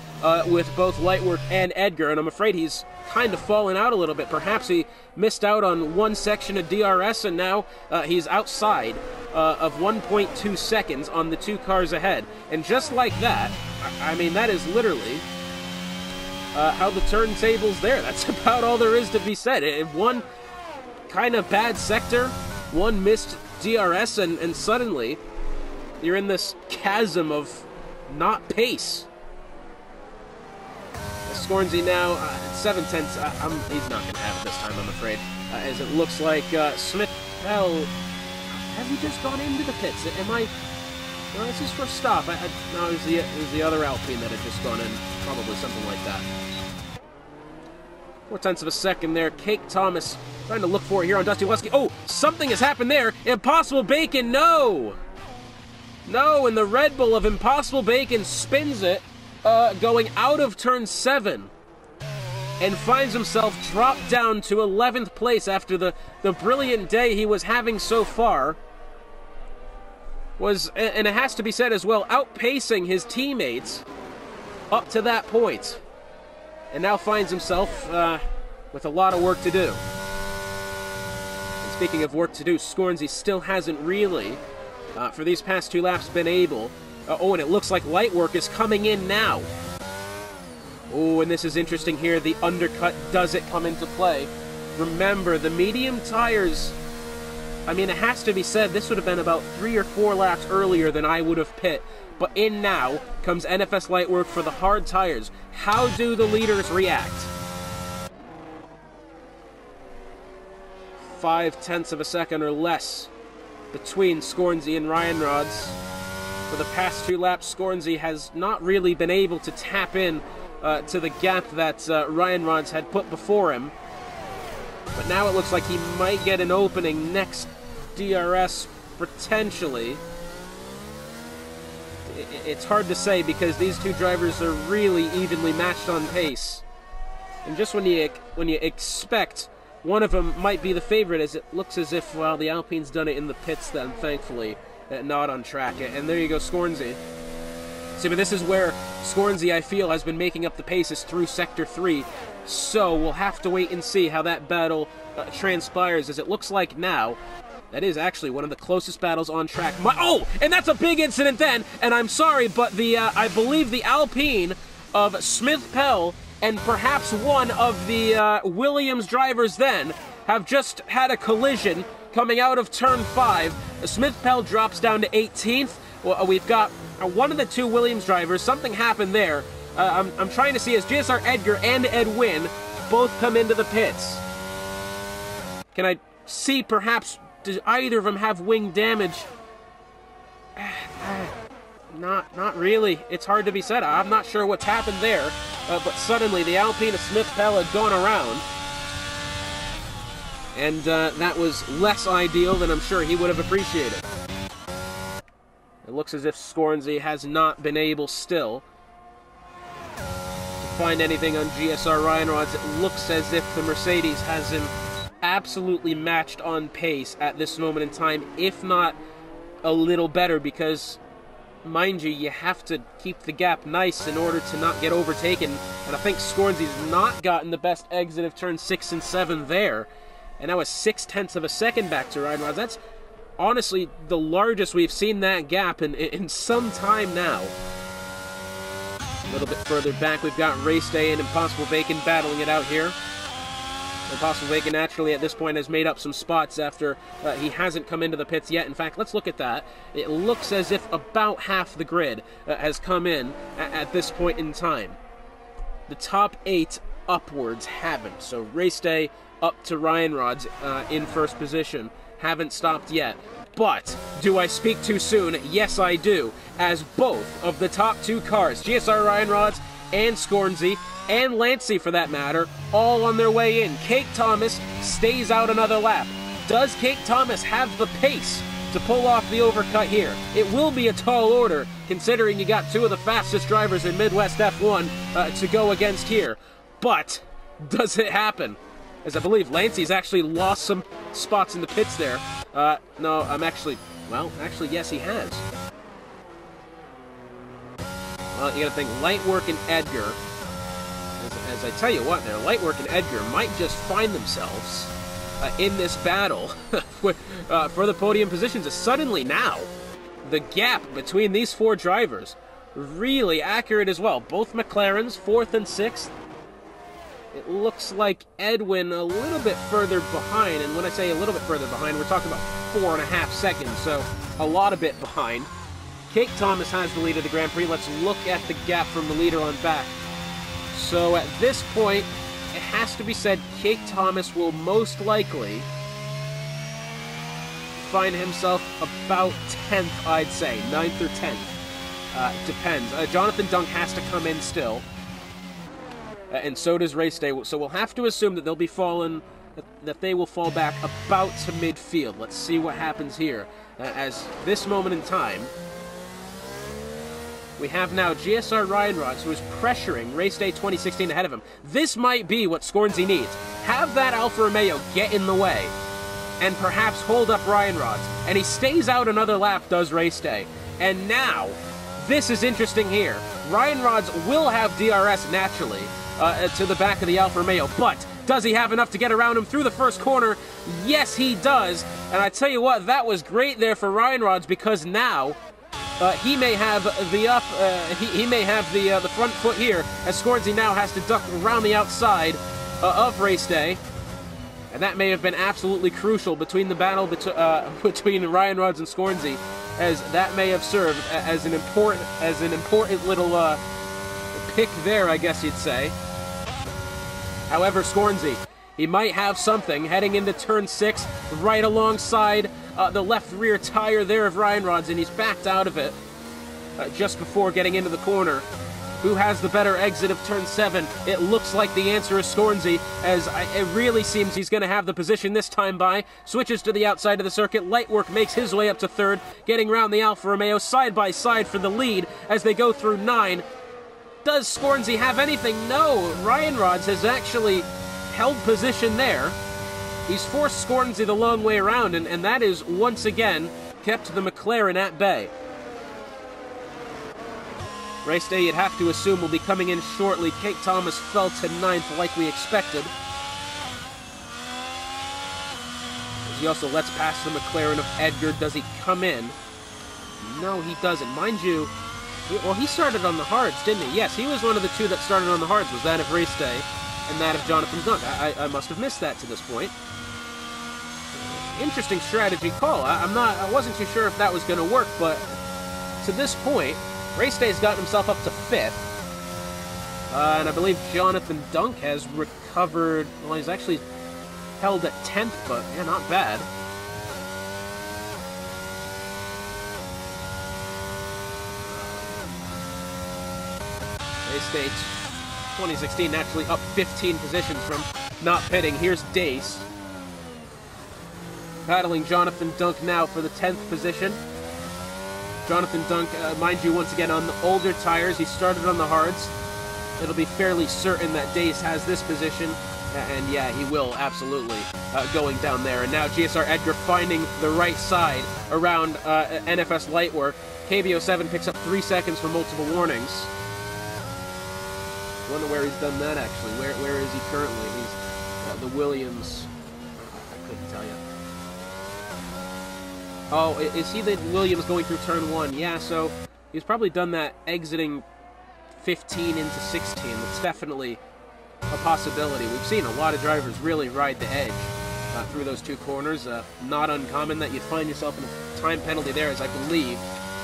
with both Lightwork and Edgar, and I'm afraid he's kind of fallen out a little bit. Perhaps he missed out on one section of DRS, and now he's outside of 1.2 seconds on the 2 cars ahead. And just like that, I mean, that is literally how the turntable's there. That's about all there is to be said. One kind of bad sector, one missed DRS, and suddenly you're in this chasm of not pace. Scornsey now, 7/10, he's not going to have it this time, I'm afraid, as it looks like Smith, well, has he just gone into the pits? Am I, no, this is for a stop. No, it was the other Alpine that had just gone in, probably something like that. 0.4 of a second there. Cake Thomas trying to look for it here on Dusty Lusky. Oh, something has happened there. Impossible Bacon, no! No, and the Red Bull of Impossible Bacon spins it, going out of turn 7, and finds himself dropped down to 11th place after the brilliant day he was having so far. And it has to be said as well, outpacing his teammates up to that point. And now finds himself with a lot of work to do. And speaking of work to do, Scornsey still hasn't really, for these past 2 laps, been able... oh, and it looks like Lightwork is coming in now. Oh, and this is interesting here. The undercut, does it come into play? Remember, the medium tires... I mean, it has to be said, this would have been about 3 or 4 laps earlier than I would have pit. But in now comes NFS Lightwork for the hard tires. How do the leaders react? 0.5 of a second or less between Scornsey and Ryan Rods. For the past 2 laps, Scornsey has not really been able to tap in to the gap that Ryan Rods had put before him. But now it looks like he might get an opening next DRS, potentially. It's hard to say because these 2 drivers are really evenly matched on pace. And just when you expect one of them might be the favorite, as it looks as if, well, the Alpine's done it in the pits then, thankfully, not on track. And there you go, Scornsey. See, but this is where Scornsey, I feel, has been making up the paces through Sector 3. So we'll have to wait and see how that battle transpires, as it looks like now that is actually one of the closest battles on track. Oh, and that's a big incident then, and I'm sorry, but the I believe the Alpine of Smith Pell and perhaps one of the Williams drivers then have just had a collision coming out of turn 5. Smith-Pell drops down to 18th. Well, we've got one of the two Williams drivers. Something happened there. I'm trying to see as GSR Edgar and Ed Wynn both come into the pits. Can I see perhaps, does either of them have wing damage? Not really. It's hard to be said. I'm not sure what's happened there. But suddenly the Alpine of Smith-Pell had gone around. And that was less ideal than I'm sure he would have appreciated. It looks as if Scornsey has not been able still to find anything on GSR Ryan Rods. It looks as if the Mercedes has him absolutely matched on pace at this moment in time, if not a little better, because, mind you have to keep the gap nice in order to not get overtaken, and I think Scornsey's not gotten the best exit of turn 6 and 7 there, and now a 0.6 of a second back to Ryan Rods. That's honestly the largest we've seen that gap in some time now. A little bit further back, we've got Race Day and Impossible Bacon battling it out here. Impossible Bacon naturally at this point has made up some spots after he hasn't come into the pits yet. In fact, let's look at that. It looks as if about half the grid has come in at this point in time. The top 8 upwards haven't. So Race Day up to Ryan Rods in first position. Haven't stopped yet. But do I speak too soon? Yes, I do. As both of the top 2 cars, GSR Ryan Rods and Scornsey, and Lancey for that matter, all on their way in. Cake Thomas stays out another lap. Does Cake Thomas have the pace to pull off the overcut here? It will be a tall order, considering you got 2 of the fastest drivers in Midwest F1 to go against here. But does it happen? As I believe Lancey's actually lost some spots in the pits there. No, actually, yes, he has. Well, you gotta think, Lightwork and Edgar, as I tell you what there, Lightwork and Edgar might just find themselves in this battle for the podium positions. Suddenly now, the gap between these 4 drivers, really accurate as well. Both McLarens, 4th and 6th. It looks like Edwin a little bit further behind, and when I say a little bit further behind, we're talking about 4.5 seconds, so a lot of bit behind. Cake Thomas has the lead of the Grand Prix. Let's look at the gap from the leader on back. So at this point, it has to be said, Cake Thomas will most likely find himself about 10th, I'd say, 9th or 10th. Depends. Jonathan Dunk has to come in still. And so does Race Day. So we'll have to assume that that they will fall back about to midfield. Let's see what happens here. As this moment in time, we have now GSR Ryan Rods, who is pressuring Race Day 2016 ahead of him. This might be what Scornsey needs. Have that Alfa Romeo get in the way, and perhaps hold up Ryan Rods. And he stays out another lap, does Race Day. And now, this is interesting here. Ryan Rods will have DRS naturally, to the back of the Alfa Romeo, but does he have enough to get around him through the first corner? Yes, he does. And I tell you what, that was great there for Ryan Rods, because now he may have the he may have the front foot here, as Scornsey now has to duck around the outside of Race Day, and that may have been absolutely crucial between the battle between Ryan Rods and Scornsey, as that may have served as an important little pick there, I guess you'd say. However, Scornsey, he might have something heading into turn 6, right alongside the left rear tire there of Ryan Rods, and he's backed out of it just before getting into the corner. Who has the better exit of turn 7? It looks like the answer is Scornsey, as it really seems he's going to have the position this time by. Switches to the outside of the circuit. Lightwork makes his way up to 3rd, getting around the Alfa Romeo side by side for the lead as they go through 9. Does Scornsey have anything? No. Ryan Rods has actually held position there. He's forced Scornsey the long way around, and that is, once again, kept the McLaren at bay. Race Day, you'd have to assume, will be coming in shortly. Cake Thomas fell to 9th like we expected. As he also lets pass the McLaren of Edgar. Does he come in? No, he doesn't. Mind you, Well, he started on the hards, didn't he? Yes, he was one of the two that started on the hards, was that of Race Day and that of Jonathan Dunk. I must have missed that to this point. Interesting strategy call. I wasn't too sure if that was going to work, but to this point, Race Day's gotten himself up to 5th. And I believe Jonathan Dunk has recovered... Well, he's actually held at 10th, but yeah, not bad. Race Day 2016 naturally up 15 positions from not pitting. Here's Dace. Battling Jonathan Dunk now for the 10th position. Jonathan Dunk, mind you, once again on the older tires. He started on the hards. It'll be fairly certain that Dace has this position. And yeah, he will, absolutely, going down there. And now GSR Edgar finding the right side around NFS Lightwork. KBO7 picks up 3 seconds for multiple warnings. I wonder where he's done that, actually. Where is he currently? He's the Williams. I couldn't tell you. Oh, is he the Williams going through turn 1? Yeah, so he's probably done that exiting 15 into 16. It's definitely a possibility. We've seen a lot of drivers really ride the edge through those 2 corners. Not uncommon that you'd find yourself in a time penalty there, as I believe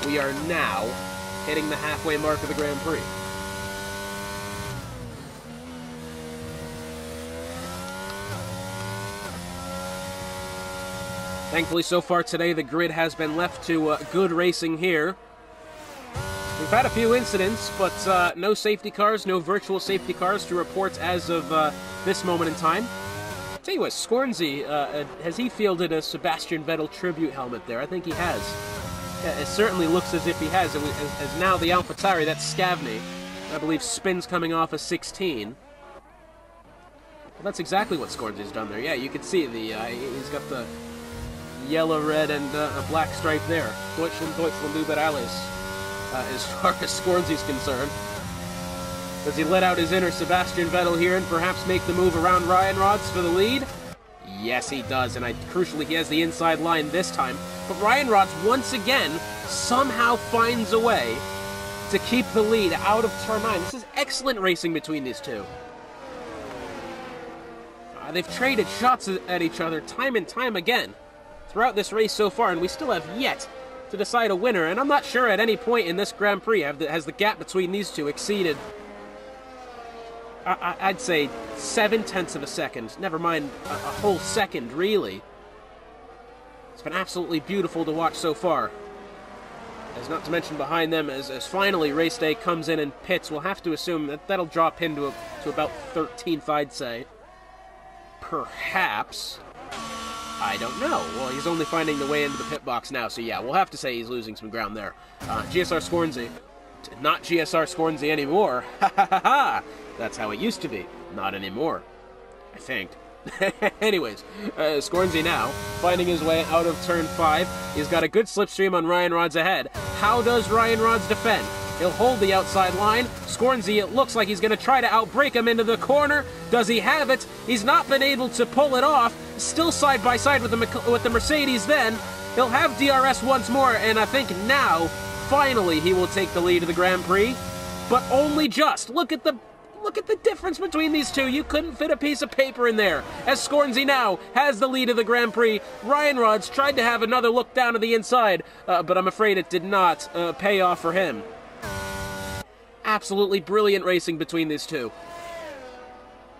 we are now hitting the halfway mark of the Grand Prix. Thankfully, so far today, the grid has been left to good racing here. We've had a few incidents, but no safety cars, no virtual safety cars to report as of this moment in time. I'll tell you what, Scornsey, has he fielded a Sebastian Vettel tribute helmet there? I think he has. It certainly looks as if he has. As now the AlphaTauri, that's Scavney, I believe spins coming off a 16. Well, that's exactly what Scornsey's done there. Yeah, you can see he's got the yellow, red, and a black stripe there. Deutschland über alles, as far as Scornsey's concerned. Does he let out his inner Sebastian Vettel here and perhaps make the move around Ryan Rods for the lead? Yes, he does, and crucially, he has the inside line this time. But Ryan Rods, once again, somehow finds a way to keep the lead out of turn 9. This is excellent racing between these two. They've traded shots at each other time and time again throughout this race so far, and we still have yet to decide a winner, and I'm not sure at any point in this Grand Prix has the gap between these two exceeded, I'd say, 7/10 of a second, never mind a whole second, really. It's been absolutely beautiful to watch so far. As not to mention behind them, as finally Race Day comes in and pits, we'll have to assume that that'll drop him to about 13th, I'd say. Perhaps. I don't know. Well, he's only finding the way into the pit box now, so yeah, we'll have to say he's losing some ground there. GSR Scornsey. Not GSR Scornsey anymore. Ha ha ha ha! That's how it used to be. Not anymore. I think. Anyways, Scornsey now, finding his way out of turn 5. He's got a good slipstream on Ryan Rods ahead. How does Ryan Rods defend? He'll hold the outside line. Scornsey, it looks like he's going to try to outbrake him into the corner. Does he have it? He's not been able to pull it off. Still side by side with the Mercedes then. He'll have DRS once more, and I think now, finally, he will take the lead of the Grand Prix. But only just. Look at the difference between these two. You couldn't fit a piece of paper in there. As Scornsey now has the lead of the Grand Prix. Ryan Rods tried to have another look down to the inside, but I'm afraid it did not pay off for him. Absolutely brilliant racing between these two.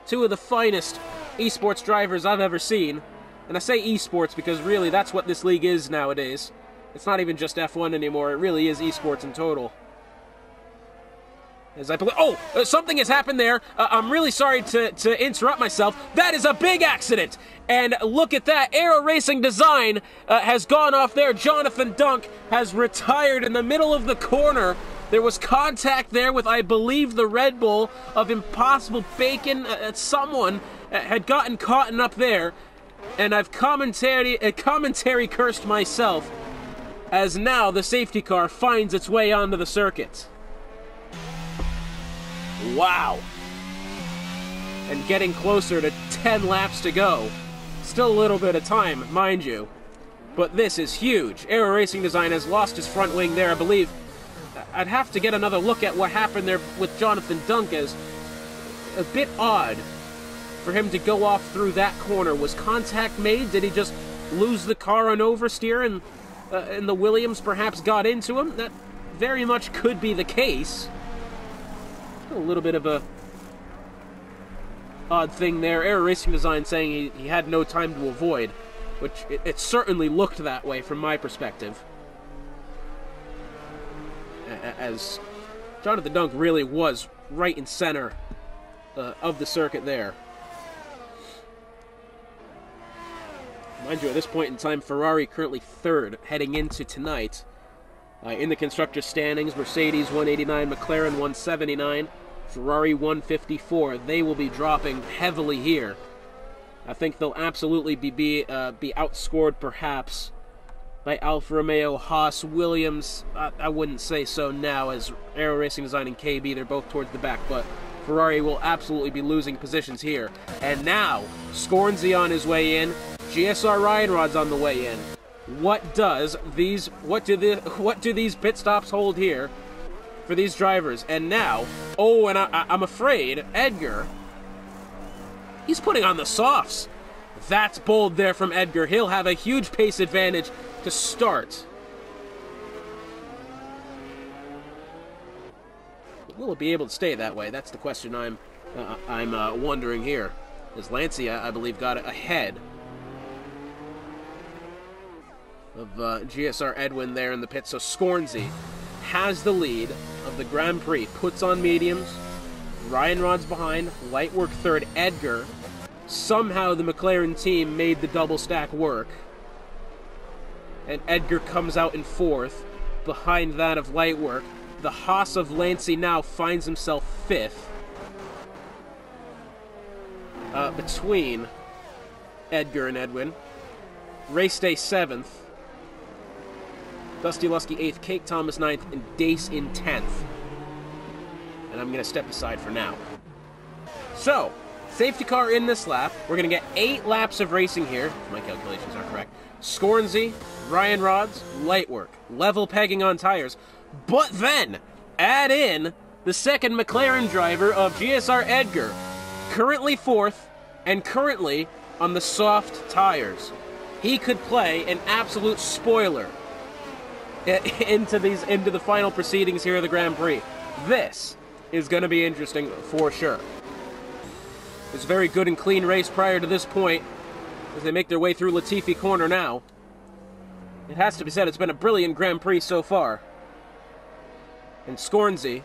Two of the finest esports drivers I've ever seen. And I say esports because really that's what this league is nowadays. It's not even just F1 anymore. It really is esports in total. As I believe... Oh! Something has happened there. I'm really sorry to interrupt myself. That is a big accident! And look at that. Aero Racing Design has gone off there. Jonathan Dunk has retired in the middle of the corner. There was contact there with, I believe, the Red Bull of Impossible Bacon. Someone had gotten caught up there. And I've commentary cursed myself as now the safety car finds its way onto the circuit. Wow. And getting closer to 10 laps to go. Still a little bit of time, mind you. But this is huge. Aero Racing Design has lost his front wing there, I believe. I'd have to get another look at what happened there with Jonathan Dunk, as a bit odd for him to go off through that corner. Was contact made? Did he just lose the car on oversteer and the Williams perhaps got into him? That very much could be the case. A little bit of a odd thing there. Air Racing Design saying he had no time to avoid, which it certainly looked that way from my perspective, as Jonathan Dunk really was right in center of the circuit there. Mind you, at this point in time, Ferrari currently third heading into tonight. In the constructors' standings, Mercedes 189, McLaren 179, Ferrari 154. They will be dropping heavily here. I think they'll absolutely be outscored perhaps by Alfa Romeo, Haas, Williams. I wouldn't say so now, as Aero Racing Design and KB, they're both towards the back, but Ferrari will absolutely be losing positions here. And now, Scornsy on his way in, GSR Ryan Rod's on the way in. What do these pit stops hold here for these drivers? And now, oh, and I'm afraid Edgar, he's putting on the softs. That's bold there from Edgar. He'll have a huge pace advantage to start. Will it be able to stay that way? That's the question I'm wondering here. As Lancia, I believe, got ahead of GSR Edwin there in the pit. So Scornsy has the lead of the Grand Prix. Puts on mediums. Ryan Rod's behind. Lightwork third. Edgar. Somehow the McLaren team made the double stack work. And Edgar comes out in fourth, behind that of Lightwork. The Haas of Lancia now finds himself fifth. Between Edgar and Edwin. Race day 7th. Dusty Lusky 8th, Cake Thomas 9th, and Dace in 10th. And I'm going to step aside for now. So, safety car in this lap. We're going to get 8 laps of racing here. My calculations are correct. Scornsy, Ryan Rods, Lightwork. Level pegging on tires. But then, add in the second McLaren driver of GSR Edgar. Currently 4th, and currently on the soft tires. He could play an absolute spoiler into the final proceedings here of the Grand Prix. This is going to be interesting for sure. It was a very good and clean race prior to this point, as they make their way through Latifi Corner now. It has to be said, it's been a brilliant Grand Prix so far. And Scornsy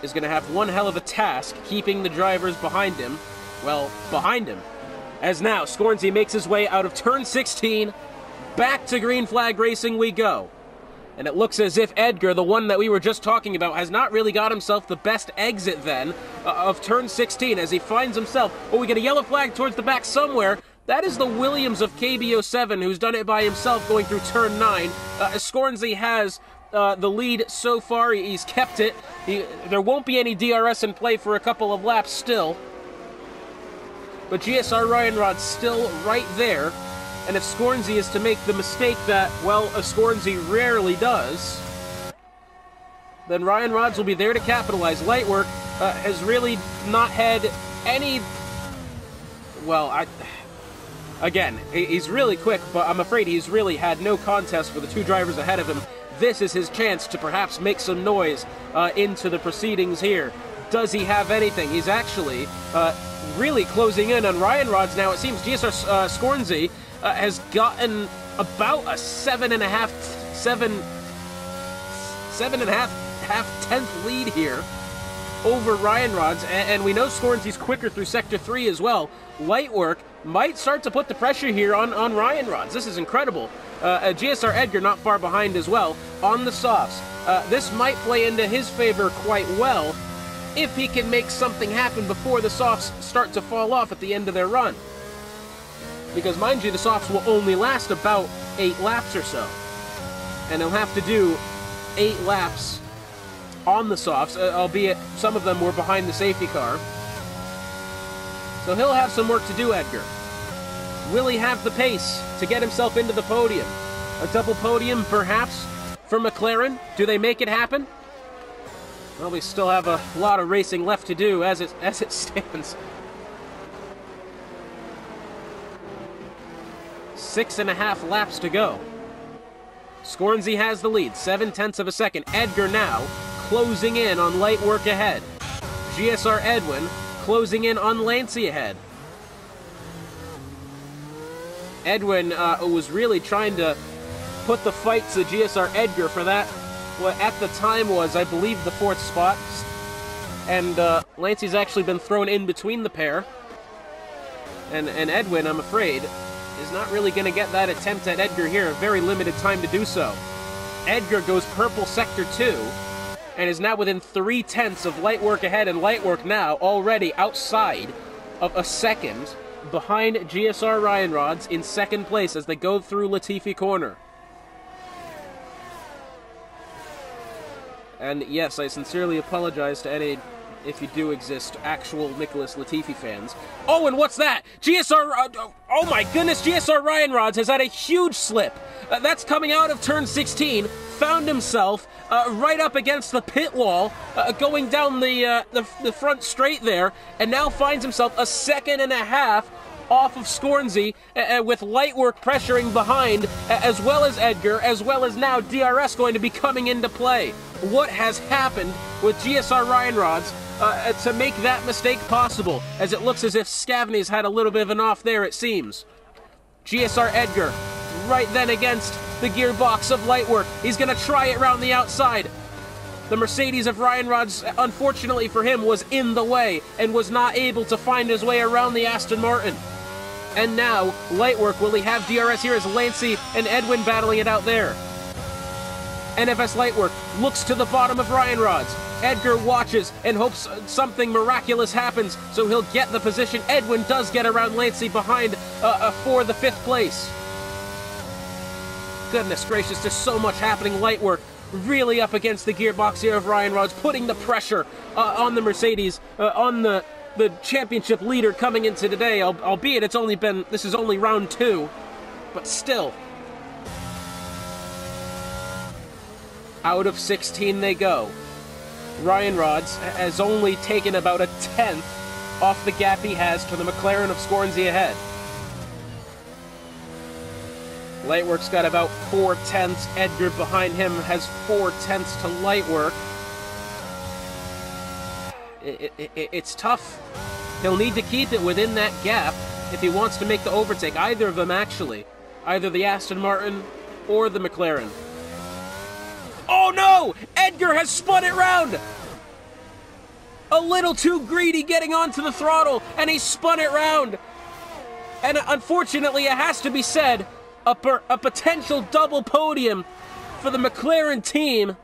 is going to have one hell of a task keeping the drivers behind him. Well, behind him. As now, Scornsy makes his way out of turn 16. Back to green flag racing we go. And it looks as if Edgar, the one that we were just talking about, has not really got himself the best exit then of turn 16 as he finds himself. Oh, we get a yellow flag towards the back somewhere. That is the Williams of KBO7 who's done it by himself going through turn 9. Scornsy has the lead so far. He's kept it. There won't be any DRS in play for a couple of laps still. But GSR Ryan Rod's still right there. And if Scornsy is to make the mistake that, well, a Scornsy rarely does, then Ryan Rods will be there to capitalize. Lightwork has really not had any... Well, again, he's really quick, but I'm afraid he's really had no contest for the 2 drivers ahead of him. This is his chance to perhaps make some noise into the proceedings here. Does he have anything? He's actually really closing in on Ryan Rods now. It seems GSR Scornsy has gotten about a 7.5 lead here over Ryan Rods, and we know Scornsy's quicker through Sector 3 as well. Lightwork might start to put the pressure here on Ryan Rods. This is incredible. GSR Edgar not far behind as well on the softs. This might play into his favor quite well if he can make something happen before the softs start to fall off at the end of their run. Because, mind you, the softs will only last about 8 laps or so. And he'll have to do 8 laps on the softs, albeit some of them were behind the safety car. So he'll have some work to do, Edgar. Will he have the pace to get himself into the podium? A double podium, perhaps, for McLaren? Do they make it happen? Well, we still have a lot of racing left to do as it stands. 6.5 laps to go. Scornsey has the lead, 0.7 of a second. Edgar now closing in on light work ahead. GSR Edwin closing in on Lancey ahead. Edwin was really trying to put the fight to GSR Edgar for that, what at the time was, I believe, the 4th spot. And Lancey's actually been thrown in between the pair. And Edwin, I'm afraid, is not really going to get that attempt at Edgar here. A very limited time to do so. Edgar goes purple sector 2 and is now within 0.3 of light work ahead, and light work now already outside of a second behind GSR Ryan Rods in 2nd place as they go through Latifi Corner. And yes, I sincerely apologize to any, if you do exist, actual Nicholas Latifi fans. Oh, and what's that? Oh my goodness, GSR Ryan Rods has had a huge slip. That's coming out of turn 16, found himself right up against the pit wall, going down the front straight there, and now finds himself a 2.5 seconds off of Scornsey, with light work pressuring behind, as well as Edgar, as well as now DRS going to be coming into play. What has happened with GSR Ryan Rods to make that mistake possible, as it looks as if Scavney's had a little bit of an off there, it seems. GSR Edgar, right then against the gearbox of Lightwork. He's going to try it round the outside. The Mercedes of Ryan Rods, unfortunately for him, was in the way and was not able to find his way around the Aston Martin. And now, Lightwork, will he have DRS here as Lancey and Edwin battling it out there? NFS Lightwork looks to the bottom of Ryan Rods. Edgar watches and hopes something miraculous happens, so he'll get the position. Edwin does get around Lancey behind for the 5th place. Goodness gracious, there's so much happening. Lightwork really up against the gearbox here of Ryan Rods, putting the pressure on the Mercedes, on the championship leader coming into today, albeit this is only round 2, but still. Out of 16 they go. Ryan Rods has only taken about 1/10 off the gap he has to the McLaren of Scornsey ahead. Lightwork's got about 4/10. Edgar behind him has 4/10 to Lightwork. It's tough. He'll need to keep it within that gap if he wants to make the overtake. Either of them, actually. Either the Aston Martin or the McLaren. Oh no! Edgar has spun it round! A little too greedy getting onto the throttle, and he spun it round. And unfortunately, it has to be said, a potential double podium for the McLaren team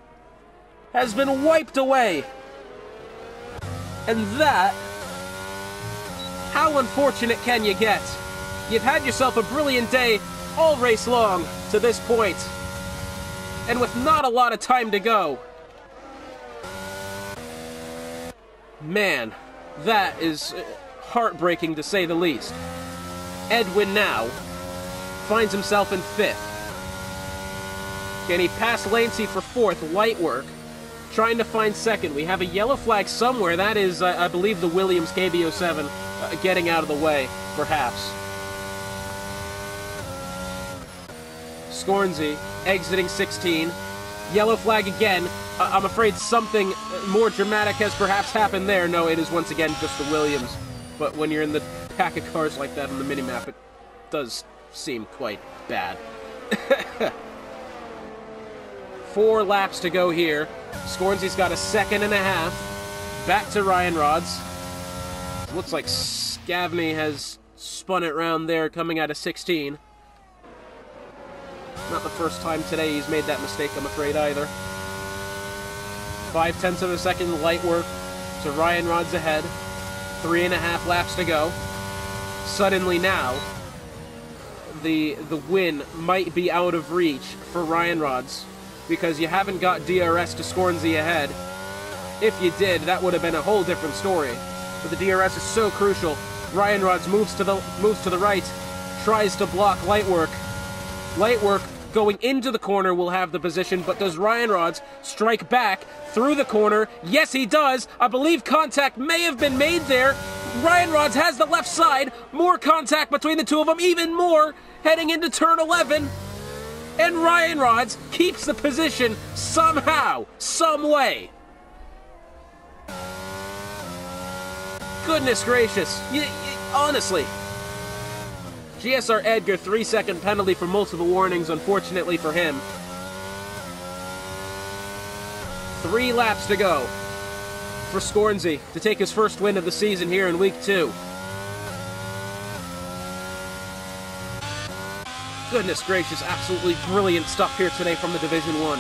has been wiped away. And that, how unfortunate can you get? You've had yourself a brilliant day all race long to this point, and with not a lot of time to go. Man, that is heartbreaking to say the least. Edwin now finds himself in 5th. Can he pass Lancey for 4th? Lightwork trying to find 2nd. We have a yellow flag somewhere. That is, I believe, the Williams KB07 getting out of the way, perhaps. Scornsey exiting 16. Yellow flag again. I'm afraid something more dramatic has perhaps happened there. No, it is once again just the Williams. But when you're in the pack of cars like that on the minimap, it does seem quite bad. 4 laps to go here. Scornsey's got a 1.5 seconds. Back to Ryan Rods. Looks like Scavney has spun it round there coming out of 16. Not the first time today he's made that mistake, I'm afraid, either. 0.5 of a second light work to Ryan Rods ahead. 3.5 laps to go. Suddenly now, the win might be out of reach for Ryan Rods, because you haven't got DRS to Scornsey ahead. If you did, that would have been a whole different story. But the DRS is so crucial. Ryan Rods moves to the right, tries to block Lightwork. Lightwork going into the corner will have the position, but does Ryan Rods strike back through the corner? Yes, he does. I believe contact may have been made there. Ryan Rods has the left side. More contact between the two of them, even more, heading into turn 11. And Ryan Rods keeps the position somehow, some way. Goodness gracious. Honestly. GSR Edgar, 3-second penalty for multiple warnings, unfortunately for him. 3 laps to go for Scornsey to take his first win of the season here in Week 2. Goodness gracious, absolutely brilliant stuff here today from the Division 1.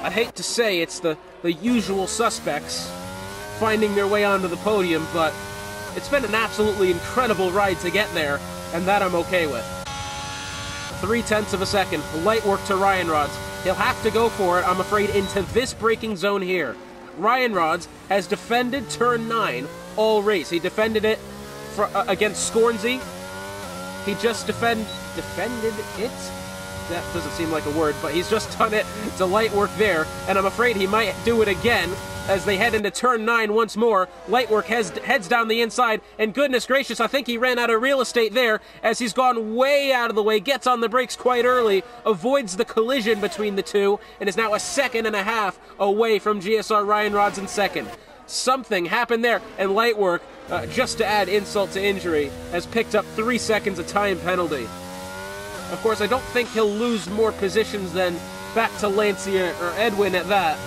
I hate to say it's the usual suspects finding their way onto the podium, but it's been an absolutely incredible ride to get there, and that I'm okay with. 0.3 of a second, light work to Ryan Rods. He'll have to go for it, I'm afraid, into this braking zone here. Ryan Rods has defended turn 9 all race. He defended it against Scornsey. He just defended it? That doesn't seem like a word, but he's just done it to light work there, and I'm afraid he might do it again as they head into turn 9 once more. Light work heads down the inside, and goodness gracious, I think he ran out of real estate there as he's gone way out of the way, gets on the brakes quite early, avoids the collision between the two, and is now 1.5 seconds away from GSR Ryan Rods in second. Something happened there, and light work, just to add insult to injury, has picked up 3 seconds of time penalty. Of course, I don't think he'll lose more positions than back to Lancey or Edwin at that.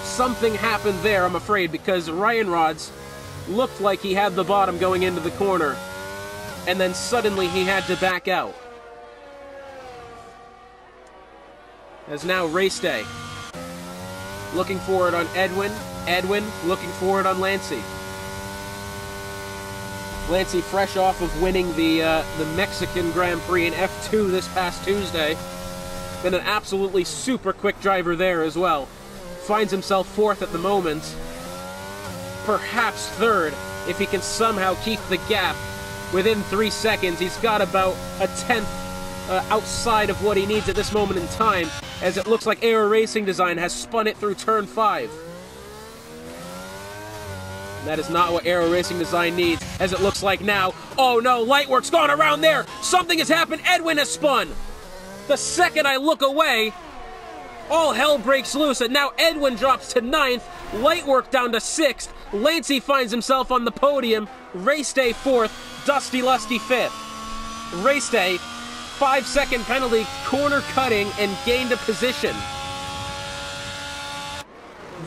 Something happened there, I'm afraid, because Ryan Rods looked like he had the bottom going into the corner, and then suddenly he had to back out. As now race day. Looking forward on Edwin. Edwin looking forward on Lancey. Lancey fresh off of winning the Mexican Grand Prix in F2 this past Tuesday. Been an absolutely super quick driver there as well. Finds himself 4th at the moment. Perhaps 3rd if he can somehow keep the gap within 3 seconds. He's got about 1/10 outside of what he needs at this moment in time, as it looks like Aero Racing Design has spun it through turn 5. That is not what Aero Racing Design needs, as it looks like now. Oh no, Lightwork's gone around there! Something has happened! Edwin has spun! The second I look away, all hell breaks loose, and now Edwin drops to 9th, Lightwork down to 6th, Lancey finds himself on the podium, Race Day 4th, Dusty Lusty 5th. Race Day, 5-second penalty, corner cutting, and gained a position.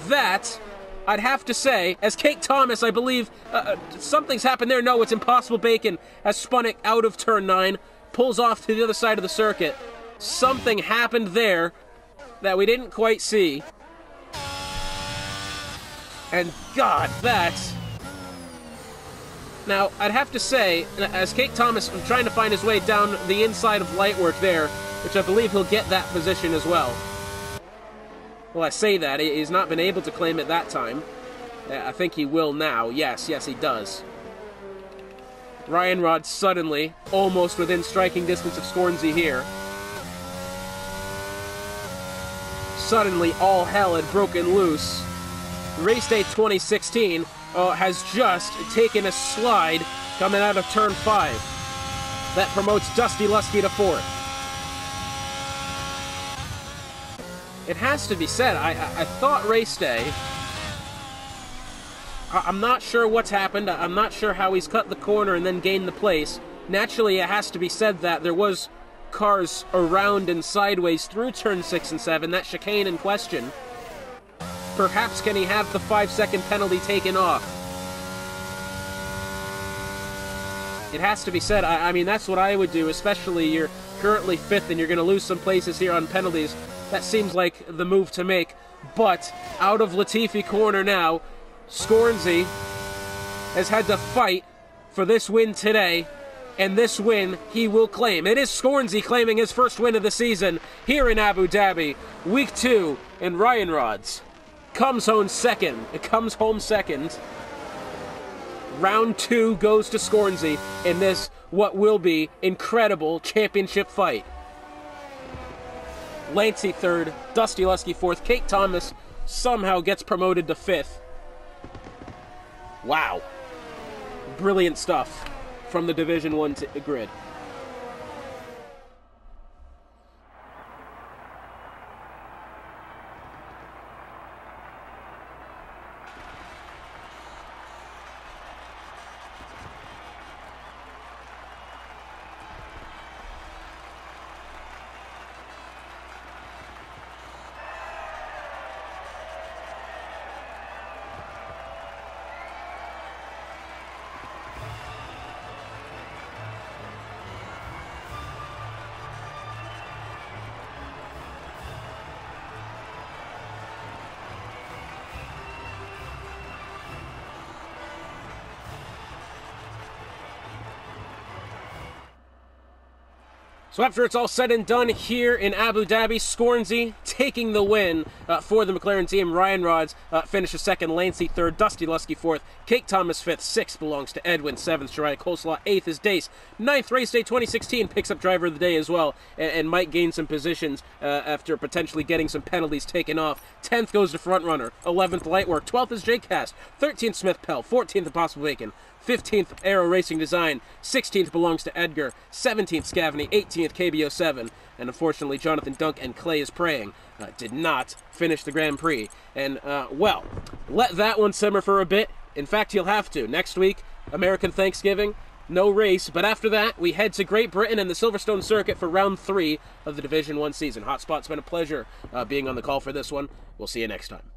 That, I'd have to say, as Kate Thomas, I believe, something's happened there. No, it's Impossible Bacon, has spun it out of turn 9, pulls off to the other side of the circuit. Something happened there that we didn't quite see. And God, that's... Now, I'd have to say, as Kate Thomas was trying to find his way down the inside of Lightwork there, which I believe he'll get that position as well. Well, I say that. He's not been able to claim it that time. I think he will now. Yes, he does. Ryan Rod suddenly, almost within striking distance of Scornsey here. Suddenly, all hell had broken loose. Race Day 2016 has just taken a slide coming out of turn 5. That promotes Dusty Lusky to 4th. It has to be said, I thought Race Day, I'm not sure what's happened, I'm not sure how he's cut the corner and then gained the place. Naturally, it has to be said that there was cars around and sideways through turn 6 and 7, that chicane in question. Perhaps can he have the 5-second penalty taken off? It has to be said, I mean, that's what I would do, especially you're currently 5th and you're going to lose some places here on penalties. That seems like the move to make. But out of Latifi corner now, Scornsey has had to fight for this win today, and this win he will claim. It is Scornsey claiming his first win of the season here in Abu Dhabi. Week 2, and Ryan Rods comes home second. Round 2 goes to Scornsey in this, what will be, incredible championship fight. Lancey 3rd, Dusty Lusky 4th, Kate Thomas somehow gets promoted to 5th. Wow. Brilliant stuff from the Division 1 grid. So after it's all said and done here in Abu Dhabi, Scornsey taking the win for the McLaren team. Ryan Rods finishes 2nd, Lancey 3rd, Dusty Lusky 4th, Kate Thomas 5th, 6th belongs to Edwin, 7th, Shariah Coleslaw, 8th is Dace, 9th, Race Day 2016, picks up Driver of the Day as well, and might gain some positions after potentially getting some penalties taken off. 10th goes to Frontrunner, 11th, Lightwork, 12th is J-Cast, 13th, Smith Pell, 14th, Impossible Bacon, 15th, Aero Racing Design, 16th belongs to Edgar, 17th, Scavany, 18th, KBO7, and unfortunately Jonathan Dunk and Clay is Praying did not finish the Grand Prix. And, well, let that one simmer for a bit. In fact, you'll have to. Next week, American Thanksgiving, no race, but after that, we head to Great Britain and the Silverstone Circuit for round 3 of the Division 1 season. Hotspot's been a pleasure being on the call for this one. We'll see you next time.